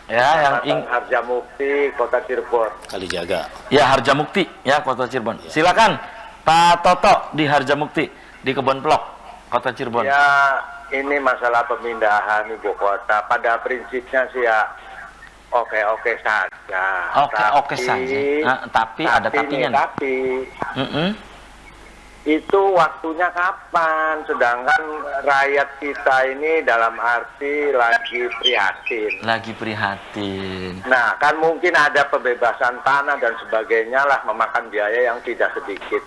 [SPEAKER 1] Ya, yang
[SPEAKER 4] Harjamukti, Kota Cirebon.
[SPEAKER 3] Kalijaga.
[SPEAKER 1] ya, Harjamukti ya, Kota Cirebon. Silakan Pak Toto di Harjamukti di Kebon Plok, Kota Cirebon.
[SPEAKER 4] Ya, ini masalah pemindahan ibu kota. Pada prinsipnya sih ya oke-oke saja.
[SPEAKER 1] Oke saja. Tapi ada tapinya.
[SPEAKER 4] Itu waktunya kapan? Sedangkan rakyat kita ini dalam arti lagi prihatin. Nah, kan mungkin ada pembebasan tanah dan sebagainya lah, memakan biaya yang tidak sedikit.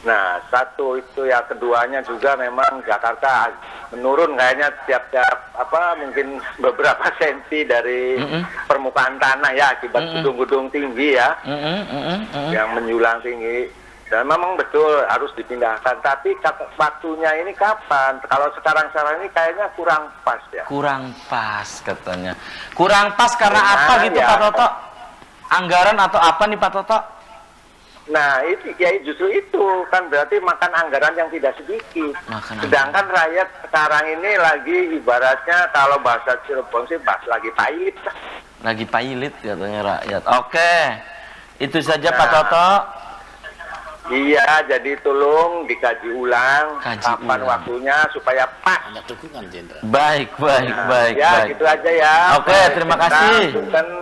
[SPEAKER 4] Nah, satu itu ya, keduanya juga memang Jakarta menurun kayaknya tiap-tiap mungkin beberapa senti dari permukaan tanah ya, akibat gedung-gedung tinggi ya, yang menjulang tinggi. Dan memang betul harus dipindahkan, tapi waktunya ini kapan? Kalau sekarang ini kayaknya kurang pas ya.
[SPEAKER 1] Kurang pas katanya. Kurang pas karena apa gitu ya, Pak Toto? Anggaran atau apa nih Pak Toto?
[SPEAKER 4] Nah, itu ya justru itu kan berarti makan anggaran yang tidak sedikit. Sedangkan rakyat sekarang ini lagi ibaratnya kalau bahasa Cirebon sih lagi pailit.
[SPEAKER 1] Lagi pailit katanya rakyat. Oke. Itu saja Pak Toto.
[SPEAKER 4] Iya, jadi tolong dikaji ulang
[SPEAKER 1] Kaji
[SPEAKER 4] kapan
[SPEAKER 1] ulang.
[SPEAKER 4] waktunya supaya pas.
[SPEAKER 3] Banyak dukungan Jenderal.
[SPEAKER 1] Baik, baik, baik,
[SPEAKER 4] Ya,
[SPEAKER 1] baik.
[SPEAKER 4] gitu aja ya.
[SPEAKER 1] Oke, terima kasih.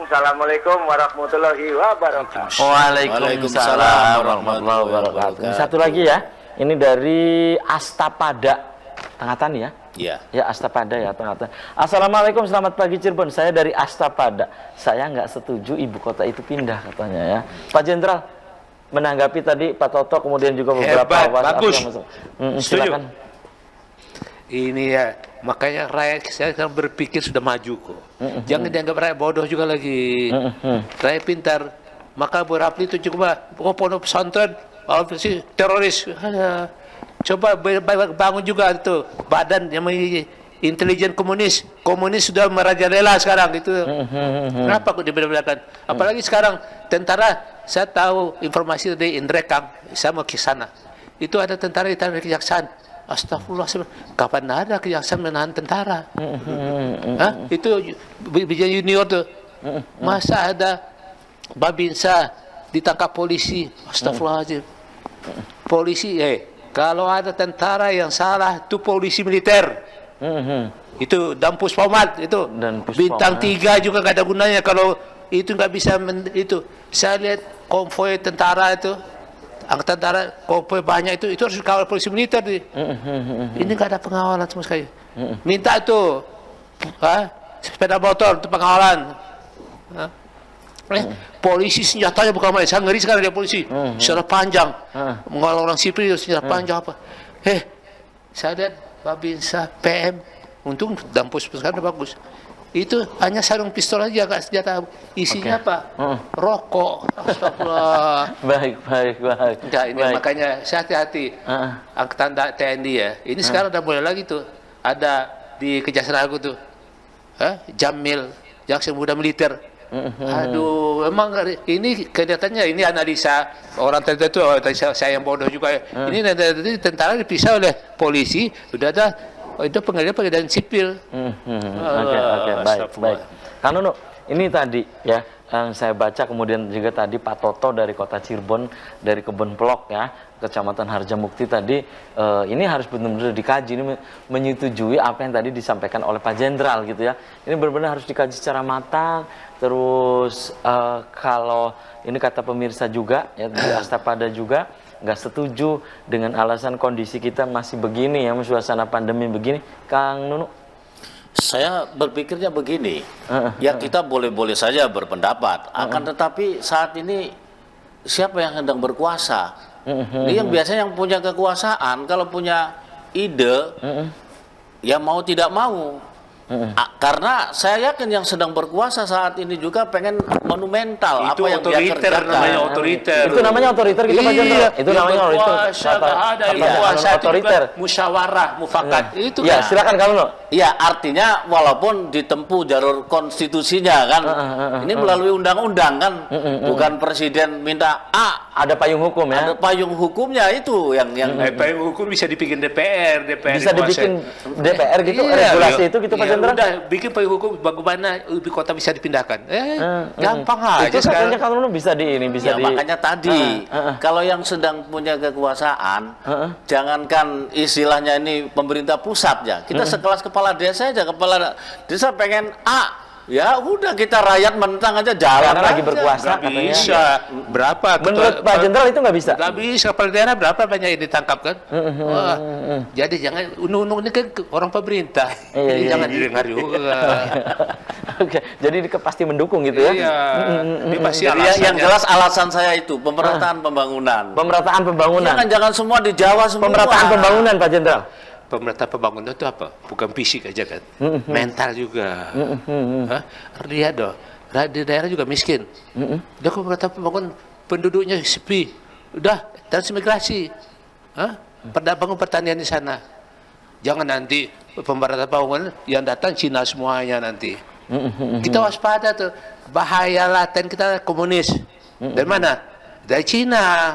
[SPEAKER 4] Assalamualaikum warahmatullahi wabarakatuh.
[SPEAKER 1] Waalaikumsalam warahmatullahi wabarakatuh. Ini satu lagi ya. Ini dari Astapada Tengatan ya.
[SPEAKER 3] Iya.
[SPEAKER 1] Ya, Astapada ya, Tengatan. Assalamualaikum, selamat pagi Cirebon. Saya dari Astapada. Saya nggak setuju ibu kota itu pindah katanya ya. Pak Jenderal menanggapi tadi Pak Toto kemudian juga beberapa
[SPEAKER 2] Hebat,
[SPEAKER 1] WhatsApp
[SPEAKER 2] bagus.
[SPEAKER 1] yang masuk.
[SPEAKER 2] Setuju.
[SPEAKER 1] Silakan.
[SPEAKER 2] Ini ya, makanya rakyat saya sekarang berpikir sudah maju kok. Jangan dianggap rakyat bodoh juga lagi. Rakyat pintar. Maka beberapa itu coba pondok pesantren, sih teroris. Coba bangun juga itu badan yang intelijen komunis. Komunis sudah merajalela sekarang itu. Kenapa kok dibedakan? Apalagi sekarang tentara. Saya tahu informasi dari Indrekang, saya mau ke sana. Itu ada tentara ditahan dari kejaksaan. Astagfirullah, kapan ada kejaksaan menahan tentara? Hah? Itu Bija Junior tuh. Masa ada Babinsa ditangkap polisi? Astagfirullahaladzim. Polisi, kalau ada tentara yang salah, itu polisi militer. Itu dan Puspomat itu.
[SPEAKER 1] Dan Puspomat.
[SPEAKER 2] Bintang 3 juga nggak ada gunanya kalau itu nggak bisa itu. Saya lihat konvoy tentara itu, angkatan darat konvoy banyak itu harus dikawal polisi militer. Ini nggak ada pengawalan sama sekali. Minta itu, sepeda motor untuk pengawalan. Polisi senjatanya bukan main. Saya ngeri sekarang dia polisi. Senjata panjang, mengawal orang sipil senjata panjang apa? Saya lihat Babinsa PM, untung dampus sekarang udah bagus. Itu hanya sarung pistol aja, nggak senjata. Isinya apa? Rokok. Astagfirullah.
[SPEAKER 1] Baik, baik, baik.
[SPEAKER 2] Enggak, ini
[SPEAKER 1] Baik.
[SPEAKER 2] makanya saya hati-hati. Angkatan TNI ya. Ini sekarang udah mulai lagi tuh. Ada di Kejaksaan Agung tuh. Jamil, jaksa muda militer. Aduh, emang ini kelihatannya ini analisa orang tertentu. Saya yang bodoh juga. Ini tentara dipisah oleh polisi. Udah ada itu pengadilan sipil.
[SPEAKER 1] Oke, baik, baik. Kang Nunu, ini tadi ya yang saya baca kemudian juga tadi Pak Toto dari Kota Cirebon dari Kebon Plok ya, Kecamatan Harjamukti tadi ini harus benar-benar dikaji, ini menyetujui apa yang tadi disampaikan oleh Pak Jenderal gitu ya. Ini benar-benar harus dikaji secara matang. Terus kalau ini kata pemirsa juga ya di Astapada juga nggak setuju dengan alasan kondisi kita masih begini ya, suasana pandemi begini, Kang Nunu.
[SPEAKER 3] Saya berpikirnya begini, ya kita boleh-boleh saja berpendapat, akan tetapi saat ini siapa yang sedang berkuasa? Ini yang biasanya yang punya kekuasaan, kalau punya ide, ya mau tidak mau. Karena saya yakin yang sedang berkuasa saat ini juga pengen monumental
[SPEAKER 2] Itu
[SPEAKER 3] apa yang dia
[SPEAKER 2] otoriter
[SPEAKER 3] kerjakan.
[SPEAKER 2] namanya, otoriter.
[SPEAKER 1] Itu namanya otoriter gitu Pak Jenderal. Itu namanya otoriter.
[SPEAKER 2] Ada yang berkuasa itu juga musyawarah, mufakat. Itu
[SPEAKER 1] Ya,
[SPEAKER 2] kan.
[SPEAKER 1] silakan Kang Nunu.
[SPEAKER 3] Ya, artinya walaupun ditempuh jalur konstitusinya kan, ini melalui undang-undang kan, bukan presiden minta
[SPEAKER 1] Ada payung hukum ya.
[SPEAKER 3] ada payung hukumnya itu yang
[SPEAKER 2] Payung hukum bisa dibikin DPR
[SPEAKER 1] Bisa dibikin DPR gitu, regulasi itu gitu Pak Jenderal.
[SPEAKER 2] Udah bikin payung hukum bagaimana ibu kota bisa dipindahkan. Gampang aja
[SPEAKER 1] Itu
[SPEAKER 2] sekarang.
[SPEAKER 1] katanya Kang Nunu bisa di ini, bisa
[SPEAKER 3] ya
[SPEAKER 1] di.
[SPEAKER 3] makanya tadi kalau yang sedang punya kekuasaan, jangankan istilahnya ini pemerintah pusat ya, kita sekelas kepala desa aja, kepala desa pengen ya udah kita rakyat mentang aja jalan
[SPEAKER 1] Karena lagi
[SPEAKER 3] aja.
[SPEAKER 1] berkuasa
[SPEAKER 2] Nggak
[SPEAKER 1] katanya.
[SPEAKER 2] bisa. Berapa?
[SPEAKER 1] Menurut Pak Jenderal itu nggak bisa.
[SPEAKER 2] Nggak bisa. Kepala daerah berapa banyak yang ditangkap kan? Wah, jadi jangan undang-undang ini kan orang pemerintah.
[SPEAKER 1] Iya,
[SPEAKER 2] Jadi
[SPEAKER 1] iya,
[SPEAKER 2] jangan
[SPEAKER 1] iya.
[SPEAKER 2] didengar juga.
[SPEAKER 1] Oke, jadi pasti mendukung gitu ya.
[SPEAKER 2] Iya. Ini pasti
[SPEAKER 3] Jadi yang
[SPEAKER 2] alasannya.
[SPEAKER 3] jelas alasan saya itu pemerataan pembangunan.
[SPEAKER 1] Pemerataan pembangunan.
[SPEAKER 3] Jangan semua di Jawa semua.
[SPEAKER 1] Pemerataan pembangunan Pak Jenderal.
[SPEAKER 2] Pemerataan pembangunan itu apa? Bukan fisik aja kan, mental juga. Hah? Lihat dong, di daerah juga miskin. Udah pemerataan pembangunan, penduduknya sepi. Udah, transmigrasi. Bangun pertanian di sana. Jangan nanti pemerataan pembangunan yang datang Cina semuanya nanti. Kita waspada tuh, bahaya laten kita komunis. Dari mana? Dari Cina.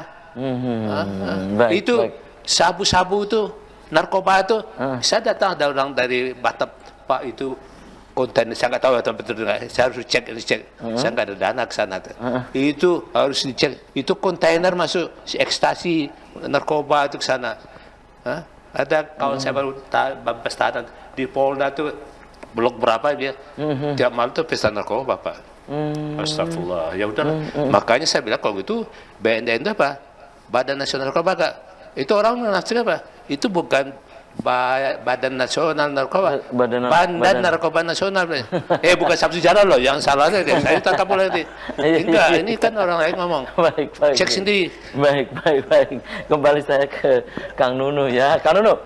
[SPEAKER 1] Baik,
[SPEAKER 2] Itu
[SPEAKER 1] baik.
[SPEAKER 2] sabu-sabu itu narkoba itu saya datang ada orang dari Batak, Pak itu kontainer, saya nggak tahu ya betul nggak, saya harus cek, saya nggak ada dana ke sana tuh. Itu harus dicek, itu kontainer masuk si ekstasi, narkoba itu ke sana. Hah? Ada kawan saya baru Bambas Tadan di Polda tuh blok berapa dia, tiap malam tuh pesta narkoba Pak. Astagfirullah, ya udah. Makanya saya bilang kalau gitu BNN itu apa? Badan Nasional Narkoba Kak. Itu orang menafsir apa? Itu bukan Badan Nasional Narkoba, Badan Narkoba Nasional. Bukan Sabtu Jalan loh, yang salah saya tangkap boleh nanti. Enggak, ini kan orang lain ngomong.
[SPEAKER 1] Baik.
[SPEAKER 2] Cek sendiri.
[SPEAKER 1] Baik. Kembali saya ke Kang Nunu ya. Kang Nunu,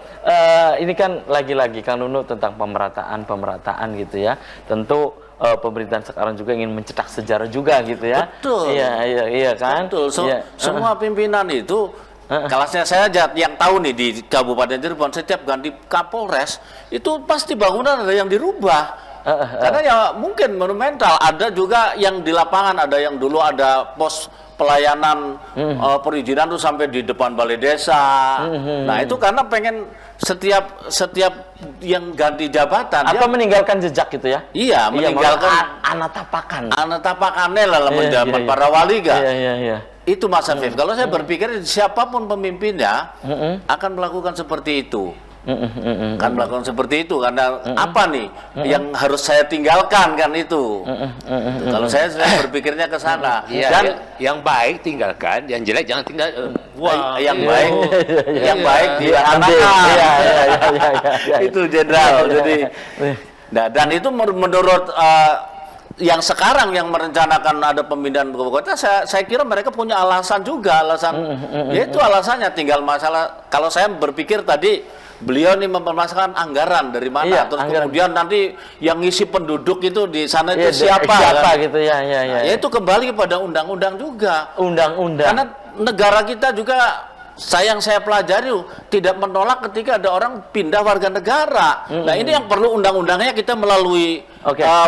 [SPEAKER 1] ini kan lagi-lagi Kang Nunu tentang pemerataan gitu ya. Tentu pemerintahan sekarang juga ingin mencetak sejarah juga gitu ya.
[SPEAKER 3] Betul.
[SPEAKER 1] Iya kan.
[SPEAKER 3] Betul. Semua pimpinan itu kelasnya saya yang tahu nih di Kabupaten Cirebon, setiap ganti Kapolres itu pasti bangunan ada yang dirubah. Karena ya mungkin monumental, ada juga yang di lapangan, ada yang dulu ada pos pelayanan perizinan tuh sampai di depan balai desa. Nah itu karena pengen setiap yang ganti jabatan
[SPEAKER 1] atau meninggalkan jejak gitu ya.
[SPEAKER 3] Iya, meninggalkan anatapakannya lah zaman para wali ga.
[SPEAKER 1] Iya.
[SPEAKER 3] Itu Mas Afif. Kalau saya berpikir siapapun pemimpinnya akan melakukan seperti itu. Kan melakukan seperti itu karena apa nih yang harus saya tinggalkan kan itu. Kalau saya berpikirnya ke sana.
[SPEAKER 2] Dan yang baik tinggalkan, yang jelek jangan tinggal.
[SPEAKER 3] Yang baik dilaksanakan. Itu jenderal. Jadi dan itu menurut yang sekarang yang merencanakan ada pemindahan ibu kota, saya kira mereka punya alasan juga, yaitu alasannya tinggal masalah. Kalau saya berpikir tadi beliau nih mempermasalahkan anggaran dari mana, terus kemudian nanti yang ngisi penduduk itu di sana itu siapa kan?
[SPEAKER 1] Gitu ya.
[SPEAKER 3] Itu kembali kepada undang-undang juga. Karena negara kita juga saya pelajari tidak menolak ketika ada orang pindah warga negara. Nah ini yang perlu undang-undangnya kita melalui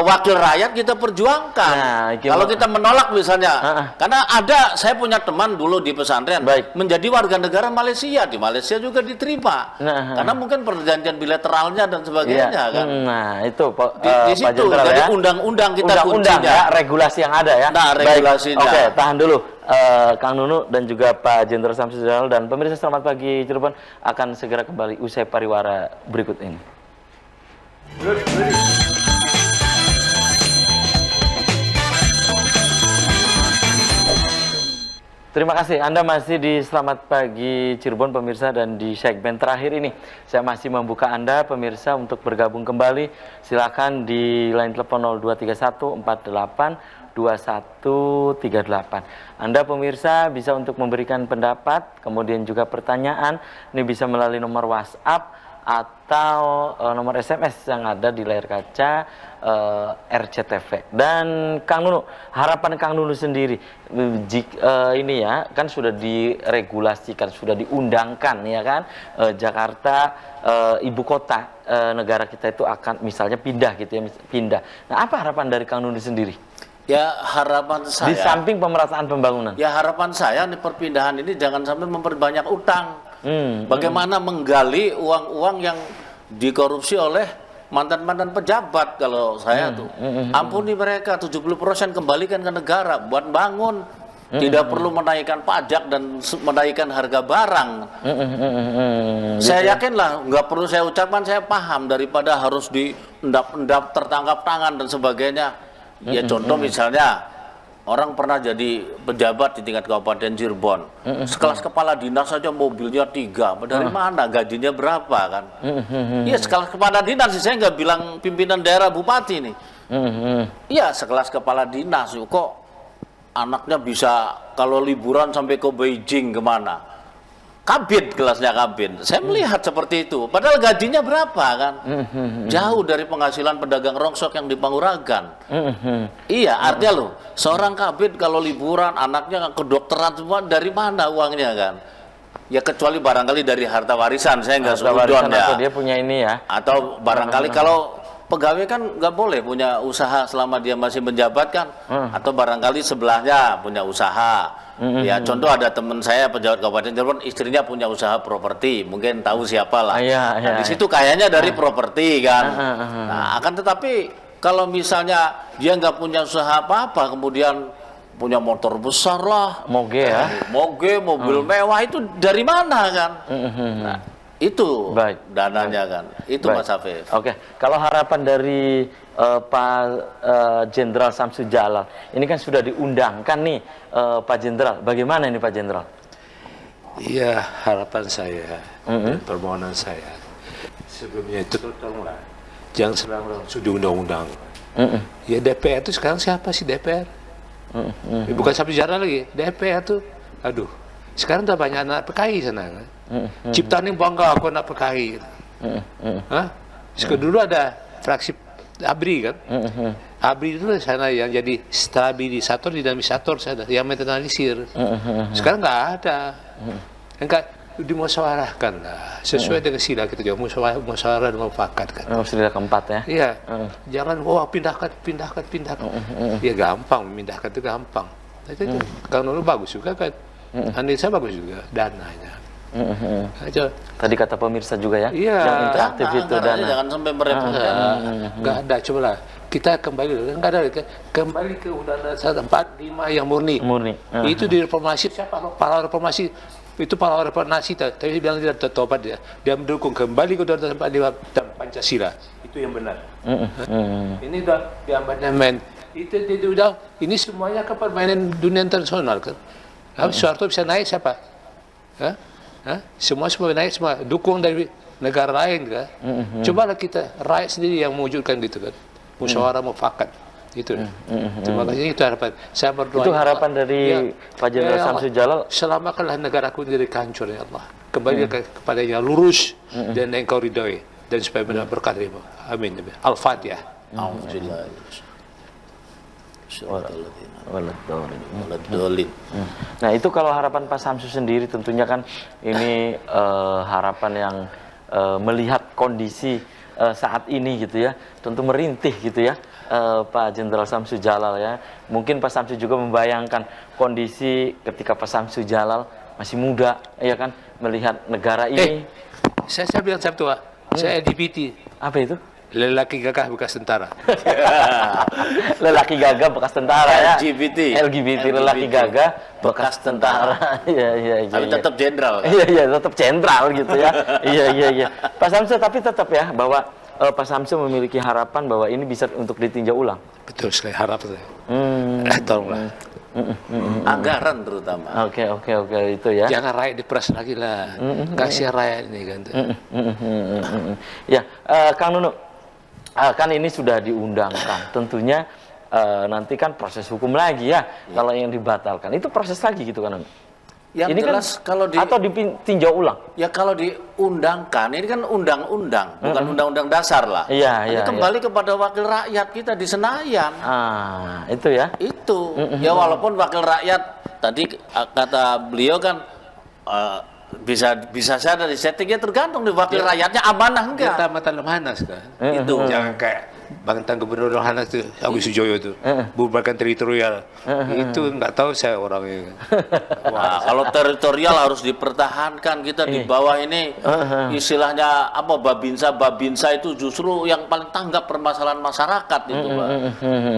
[SPEAKER 3] wakil rakyat kita perjuangkan. Kalau kita menolak misalnya, karena saya punya teman dulu di pesantren menjadi warga negara Malaysia, di Malaysia juga diterima. Karena mungkin perjanjian bilateralnya dan sebagainya kan.
[SPEAKER 1] Nah itu
[SPEAKER 3] di situ jadi undang-undang kita kuncinya.
[SPEAKER 1] Regulasi yang ada ya.
[SPEAKER 3] Nah regulasinya.
[SPEAKER 1] Oke, tahan dulu. Kang Nunu dan juga Pak Jenderal Samsul Jalal dan pemirsa Selamat Pagi Cirebon akan segera kembali usai pariwara berikut ini. Terima kasih, Anda masih di Selamat Pagi Cirebon pemirsa, dan di segmen terakhir ini saya masih membuka Anda pemirsa untuk bergabung kembali. Silakan di line telepon 0231 48 2138. Anda pemirsa bisa untuk memberikan pendapat, kemudian juga pertanyaan, ini bisa melalui nomor WhatsApp atau nomor SMS yang ada di layar kaca RCTV. Dan Kang Nunu, harapan Kang Nunu sendiri, ini ya kan sudah diregulasikan, sudah diundangkan ya kan, Jakarta ibu kota negara kita itu akan misalnya pindah gitu ya, pindah. Nah apa harapan dari Kang Nunu sendiri?
[SPEAKER 3] Ya harapan saya,
[SPEAKER 1] di samping pemerataan pembangunan,
[SPEAKER 3] ya harapan saya nih perpindahan ini jangan sampai memperbanyak utang. Bagaimana menggali uang-uang yang dikorupsi oleh mantan-mantan pejabat. Kalau saya tuh ampuni mereka, 70% kembalikan ke negara buat bangun. Tidak perlu menaikkan pajak dan menaikkan harga barang. Saya yakin lah, nggak perlu saya ucapkan, saya paham daripada harus diendap-endap, tertangkap tangan dan sebagainya. Ya contoh misalnya orang pernah jadi pejabat di tingkat Kabupaten Cirebon, sekelas kepala dinas saja mobilnya 3, dari mana, gajinya berapa kan? Iya sekelas kepala dinas, saya nggak bilang pimpinan daerah bupati nih. Iya sekelas kepala dinas, kok anaknya bisa kalau liburan sampai ke Beijing kemana? Kabin, kelasnya kabin. Saya melihat seperti itu. Padahal gajinya berapa kan? Jauh dari penghasilan pedagang rongsok yang di Panguragan. Iya, artinya loh, seorang kabin kalau liburan, anaknya kedokteran semua, dari mana uangnya kan? Ya kecuali barangkali dari harta warisan, saya nggak sudon ya.
[SPEAKER 1] Atau dia punya ini ya.
[SPEAKER 3] Atau barangkali kalau pegawai kan nggak boleh punya usaha selama dia masih menjabat kan. Atau barangkali sebelahnya punya usaha. Ya contoh ada teman saya pejabat Kabupaten Cirebon, istrinya punya usaha properti, mungkin tahu siapa lah. Di situ kayaknya dari properti kan. Nah akan tetapi Kalau misalnya dia nggak punya usaha apa-apa, kemudian punya motor besar lah,
[SPEAKER 1] Moge ya.
[SPEAKER 3] moge, mobil mewah, itu dari mana kan? Nah, itu
[SPEAKER 1] Baik.
[SPEAKER 3] dananya kan, itu
[SPEAKER 1] Baik.
[SPEAKER 3] Mas Afif.
[SPEAKER 1] Oke, kalau harapan dari Pak Jenderal Samsu Jalal, ini kan sudah diundangkan nih Pak Jenderal. Bagaimana ini Pak Jenderal?
[SPEAKER 2] Iya, harapan saya dan permohonan saya sebelumnya itu tolonglah jangan selalu sudah undang-undang. Ya DPR itu sekarang siapa sih DPR? Ya, bukan sampai sejarah lagi. DPR tuh, aduh, sekarang udah banyak anak PKI sana kan. Ciptaan yang bangga aku anak PKI. Hah? Sekarang dulu ada fraksi ABRI kan. ABRI itu sana yang jadi stabilisator, dinamisator sana, yang menetralisir. Sekarang nggak ada. Enggak dimusyawarahkan lah, sesuai dengan sila kita juga musyawarah dan mufakat kan.
[SPEAKER 1] Sila keempat ya.
[SPEAKER 2] Iya, jangan pindahkan. Ya gampang, memindahkan itu gampang. Itu kalau dulu bagus juga kan, analisa bagus juga dananya. Aja.
[SPEAKER 1] Tadi kata pemirsa juga ya,
[SPEAKER 2] Iya.
[SPEAKER 1] yang interaktif itu
[SPEAKER 3] Anggarannya
[SPEAKER 1] dana.
[SPEAKER 3] jangan sampai merepotkan.
[SPEAKER 2] Nggak ada, cobalah kita kembali nggak ada kembali ke Undang-Undang 45 yang murni.
[SPEAKER 1] Murni.
[SPEAKER 2] Itu di reformasi siapa? Para reformasi itu para reformasi tapi dia bilang tidak tertobat dia mendukung kembali ke Undang-Undang 45 dan Pancasila. Itu yang benar. Ini udah di amandemen. Itu udah ini semuanya ke permainan dunia internasional kan. Soeharto bisa naik siapa? Hah? Semua naik semua dukung dari negara lain kan. Cobalah kita rakyat sendiri yang mewujudkan gitu kan. Musyawarah mufakat. Itu. Terima kasih, itu harapan. Saya berdoa.
[SPEAKER 1] Itu harapan dari Pak Jenderal Samsu Jalal.
[SPEAKER 2] Selamatkanlah negaraku dari hancur ya Allah. Kembali kepada yang lurus dan engkau ridhoi dan supaya benar berkah darimu. Amin. Al-Fatihah.
[SPEAKER 3] Waladolin.
[SPEAKER 1] Nah itu kalau harapan Pak Samsu sendiri tentunya kan ini harapan yang melihat kondisi saat ini gitu ya, tentu merintih gitu ya. Pak Jenderal Samsu Jalal ya, mungkin Pak Samsu juga membayangkan kondisi ketika Pak Samsu Jalal masih muda, ya kan, melihat negara ini.
[SPEAKER 2] Saya bilang Sabtu, saya LGBT.
[SPEAKER 1] Apa itu?
[SPEAKER 2] Lelaki gagah bekas tentara.
[SPEAKER 1] Lelaki gagah bekas tentara ya.
[SPEAKER 3] LGBT.
[SPEAKER 1] Lelaki gagah bekas tentara. Iya.
[SPEAKER 3] Tapi tetap jenderal.
[SPEAKER 1] Iya, tetap jenderal gitu ya. Iya. Pak Samsu tapi tetap ya bahwa Pak Samsu memiliki harapan bahwa ini bisa untuk ditinjau ulang.
[SPEAKER 2] Betul sekali, harap saya. Tolonglah.
[SPEAKER 3] Anggaran terutama.
[SPEAKER 1] Oke, itu ya.
[SPEAKER 2] Jangan rakyat diperas lagi lah. Kasih rakyat ini kan.
[SPEAKER 1] Ya, Kang Nunu, kan ini sudah diundangkan. Tentunya nanti kan proses hukum lagi ya. Kalau yang dibatalkan itu proses lagi gitu kan.
[SPEAKER 3] Yang
[SPEAKER 1] ini
[SPEAKER 3] jelas
[SPEAKER 1] kan,
[SPEAKER 3] kalau
[SPEAKER 1] atau ditinjau ulang.
[SPEAKER 3] Ya kalau diundangkan, ini kan undang-undang, bukan undang-undang dasar lah.
[SPEAKER 1] Iya.
[SPEAKER 3] Kembali kepada wakil rakyat kita di Senayan.
[SPEAKER 1] Itu ya.
[SPEAKER 3] Itu. Ya walaupun wakil rakyat tadi kata beliau kan bisa saja dari settingnya tergantung di wakil rakyatnya amanah enggak.
[SPEAKER 2] Kita mata lemhanas kan.
[SPEAKER 3] Itu.
[SPEAKER 2] Jangan kayak Bangtan Gubernur Lemhanas itu, Agus Sujoyo itu, bubarkan teritorial. Itu nggak tahu saya orangnya.
[SPEAKER 3] Nah, kalau teritorial harus dipertahankan, kita di bawah ini istilahnya apa, babinsa itu justru yang paling tanggap permasalahan masyarakat itu, Pak.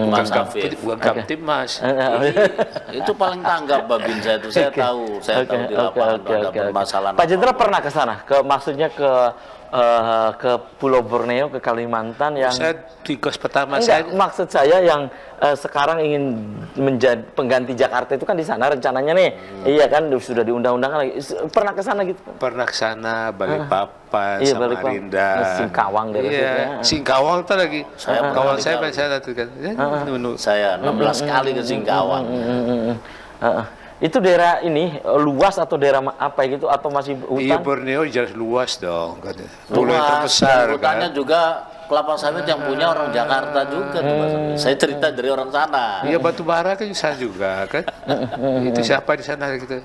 [SPEAKER 3] Mas Afif.
[SPEAKER 2] Bukan Kamtibmas.
[SPEAKER 3] Itu paling tanggap babinsa itu, saya tahu di lapangan ada permasalahan.
[SPEAKER 1] Pak Jenderal pernah ke sana, maksudnya ke Pulau Borneo, ke Kalimantan yang
[SPEAKER 2] Saya tugas pertama
[SPEAKER 1] maksud saya yang sekarang ingin menjadi pengganti Jakarta itu kan di sana rencananya nih. Iya kan sudah diundang-undangkan lagi. Pernah ke sana gitu?
[SPEAKER 2] pernah ke sana, Balikpapan, Samarinda,
[SPEAKER 1] Singkawang dari
[SPEAKER 2] Singkawang itu lagi. Kawan saya itu kan.
[SPEAKER 3] Saya 16 kali ke Singkawang.
[SPEAKER 1] Itu daerah ini luas atau daerah apa gitu atau masih hutan?
[SPEAKER 2] Iya, Borneo jelas luas dong. Pulau yang terbesar
[SPEAKER 3] Hutannya
[SPEAKER 2] kan.
[SPEAKER 3] juga kelapa sawit yang punya orang Jakarta juga tuh, Mas Afif. Saya cerita dari orang sana.
[SPEAKER 2] Iya, batu bara kan di sana juga kan. Itu siapa di sana gitu.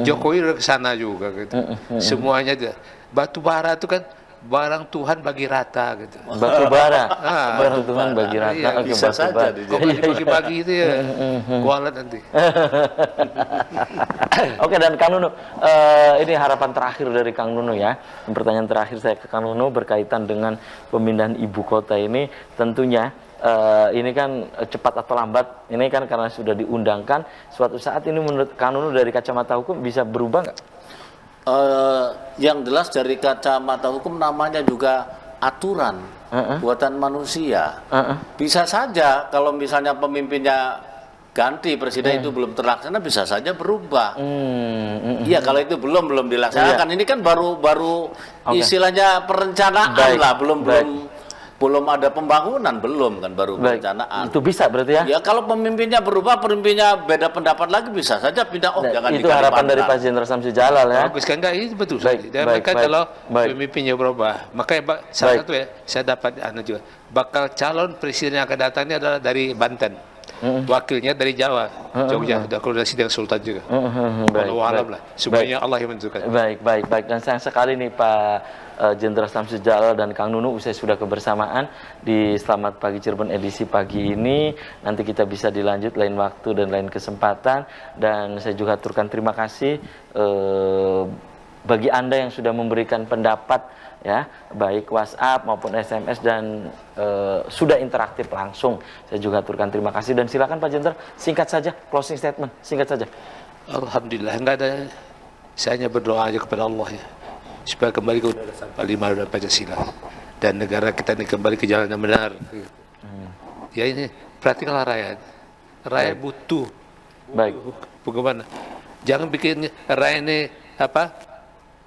[SPEAKER 2] Jokowi udah ke sana juga gitu. Semuanya dia. Batu bara itu kan barang Tuhan bagi rata gitu.
[SPEAKER 1] Batu bara, barang Tuhan bagi rata.
[SPEAKER 2] Iya,
[SPEAKER 1] Oke,
[SPEAKER 3] bisa
[SPEAKER 1] batu
[SPEAKER 3] saja
[SPEAKER 1] bara.
[SPEAKER 3] di-
[SPEAKER 2] Kalau dibagi-bagi itu ya kualat nanti.
[SPEAKER 1] Oke, dan Kang Nunu, ini harapan terakhir dari Kang Nunu ya. Pertanyaan terakhir saya ke Kang Nunu berkaitan dengan pemindahan ibu kota ini, tentunya ini kan cepat atau lambat, ini kan karena sudah diundangkan, suatu saat ini menurut Kang Nunu dari kacamata hukum bisa berubah nggak?
[SPEAKER 3] Yang jelas dari kacamata hukum namanya juga aturan buatan manusia. Bisa saja kalau misalnya pemimpinnya ganti, presiden itu belum terlaksana, bisa saja berubah. Iya, kalau itu belum dilaksanakan. Ini kan baru istilahnya perencanaan lah, belum ada pembangunan, belum kan, baru perencanaan.
[SPEAKER 1] Itu bisa berarti ya?
[SPEAKER 3] Ya kalau pemimpinnya berubah, pemimpinnya beda pendapat lagi, bisa saja pindah. Jangan
[SPEAKER 1] itu harapan dari Pak Jenderal Samsudin Jalal ya.
[SPEAKER 2] Bagus kan, enggak, itu betul. Maka kalau pemimpinnya berubah, makanya salah satu ya, saya dapat juga, bakal calon presiden yang akan datang ini adalah dari Banten. Wakilnya dari Jawa, Jogja, sudah koordinasi dengan Sultan juga. Walau alam lah, semuanya Allah yang menentukan.
[SPEAKER 1] Baik. Dan sayang sekali nih Pak Jenderal Samsudin Jalal dan Kang Nunu, usai sudah kebersamaan di Selamat Pagi Cirebon edisi pagi ini. Nanti kita bisa dilanjut lain waktu dan lain kesempatan. Dan saya juga aturkan terima kasih bagi Anda yang sudah memberikan pendapat, ya, baik WhatsApp maupun SMS, dan sudah interaktif langsung. Saya juga aturkan terima kasih, dan silakan Pak Jenderal singkat saja closing statement, singkat saja.
[SPEAKER 2] Alhamdulillah, enggak ada, saya hanya berdoa aja kepada Allah ya, supaya kembali ke Undang-Undang 45 dan Pancasila, dan negara kita ini kembali ke jalan yang benar. Ya ini perhatikanlah rakyat butuh.
[SPEAKER 1] Baik.
[SPEAKER 2] Bagaimana? Jangan bikin rakyat ini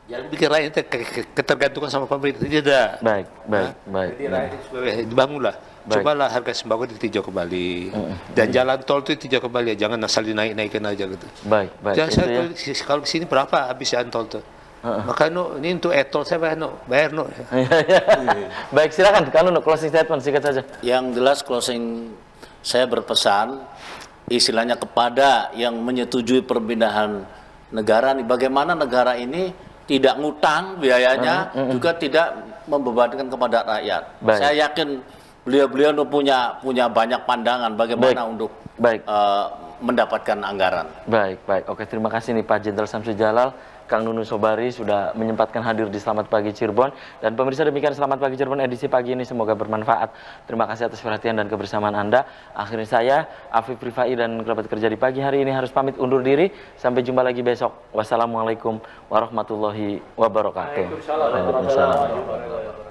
[SPEAKER 2] jangan bikin rakyat ketergantungan sama pemerintah. Tidak.
[SPEAKER 1] Baik.
[SPEAKER 2] Jadi rakyat dibangunlah. Cobalah harga sembako ditinjau kembali. Dan jalan tol itu ditinjau kembali. Jangan asal dinaik-naikin aja gitu.
[SPEAKER 1] Baik.
[SPEAKER 2] Jangan kalau ke sini berapa habis jalan tol tuh? Maka ini untuk tol saya bayar.
[SPEAKER 1] Baik, silakan Kang Nunu closing statement singkat saja.
[SPEAKER 3] Yang jelas closing, saya berpesan istilahnya kepada yang menyetujui perpindahan negara nih, bagaimana negara ini tidak ngutang biayanya, juga tidak membebankan kepada rakyat.
[SPEAKER 1] Baik.
[SPEAKER 3] Saya yakin beliau-beliau punya banyak pandangan bagaimana untuk mendapatkan anggaran.
[SPEAKER 1] Baik. Oke, terima kasih nih Pak Jenderal Samsudin Jalal, Kang Nunu Sobari sudah menyempatkan hadir di Selamat Pagi Cirebon. Dan pemirsa, demikian Selamat Pagi Cirebon edisi pagi ini, semoga bermanfaat. Terima kasih atas perhatian dan kebersamaan Anda. Akhirnya saya, Afif Rifai, dan kerabat kerja di pagi hari ini harus pamit undur diri. Sampai jumpa lagi besok. Wassalamualaikum warahmatullahi wabarakatuh. Waalaikumsalam.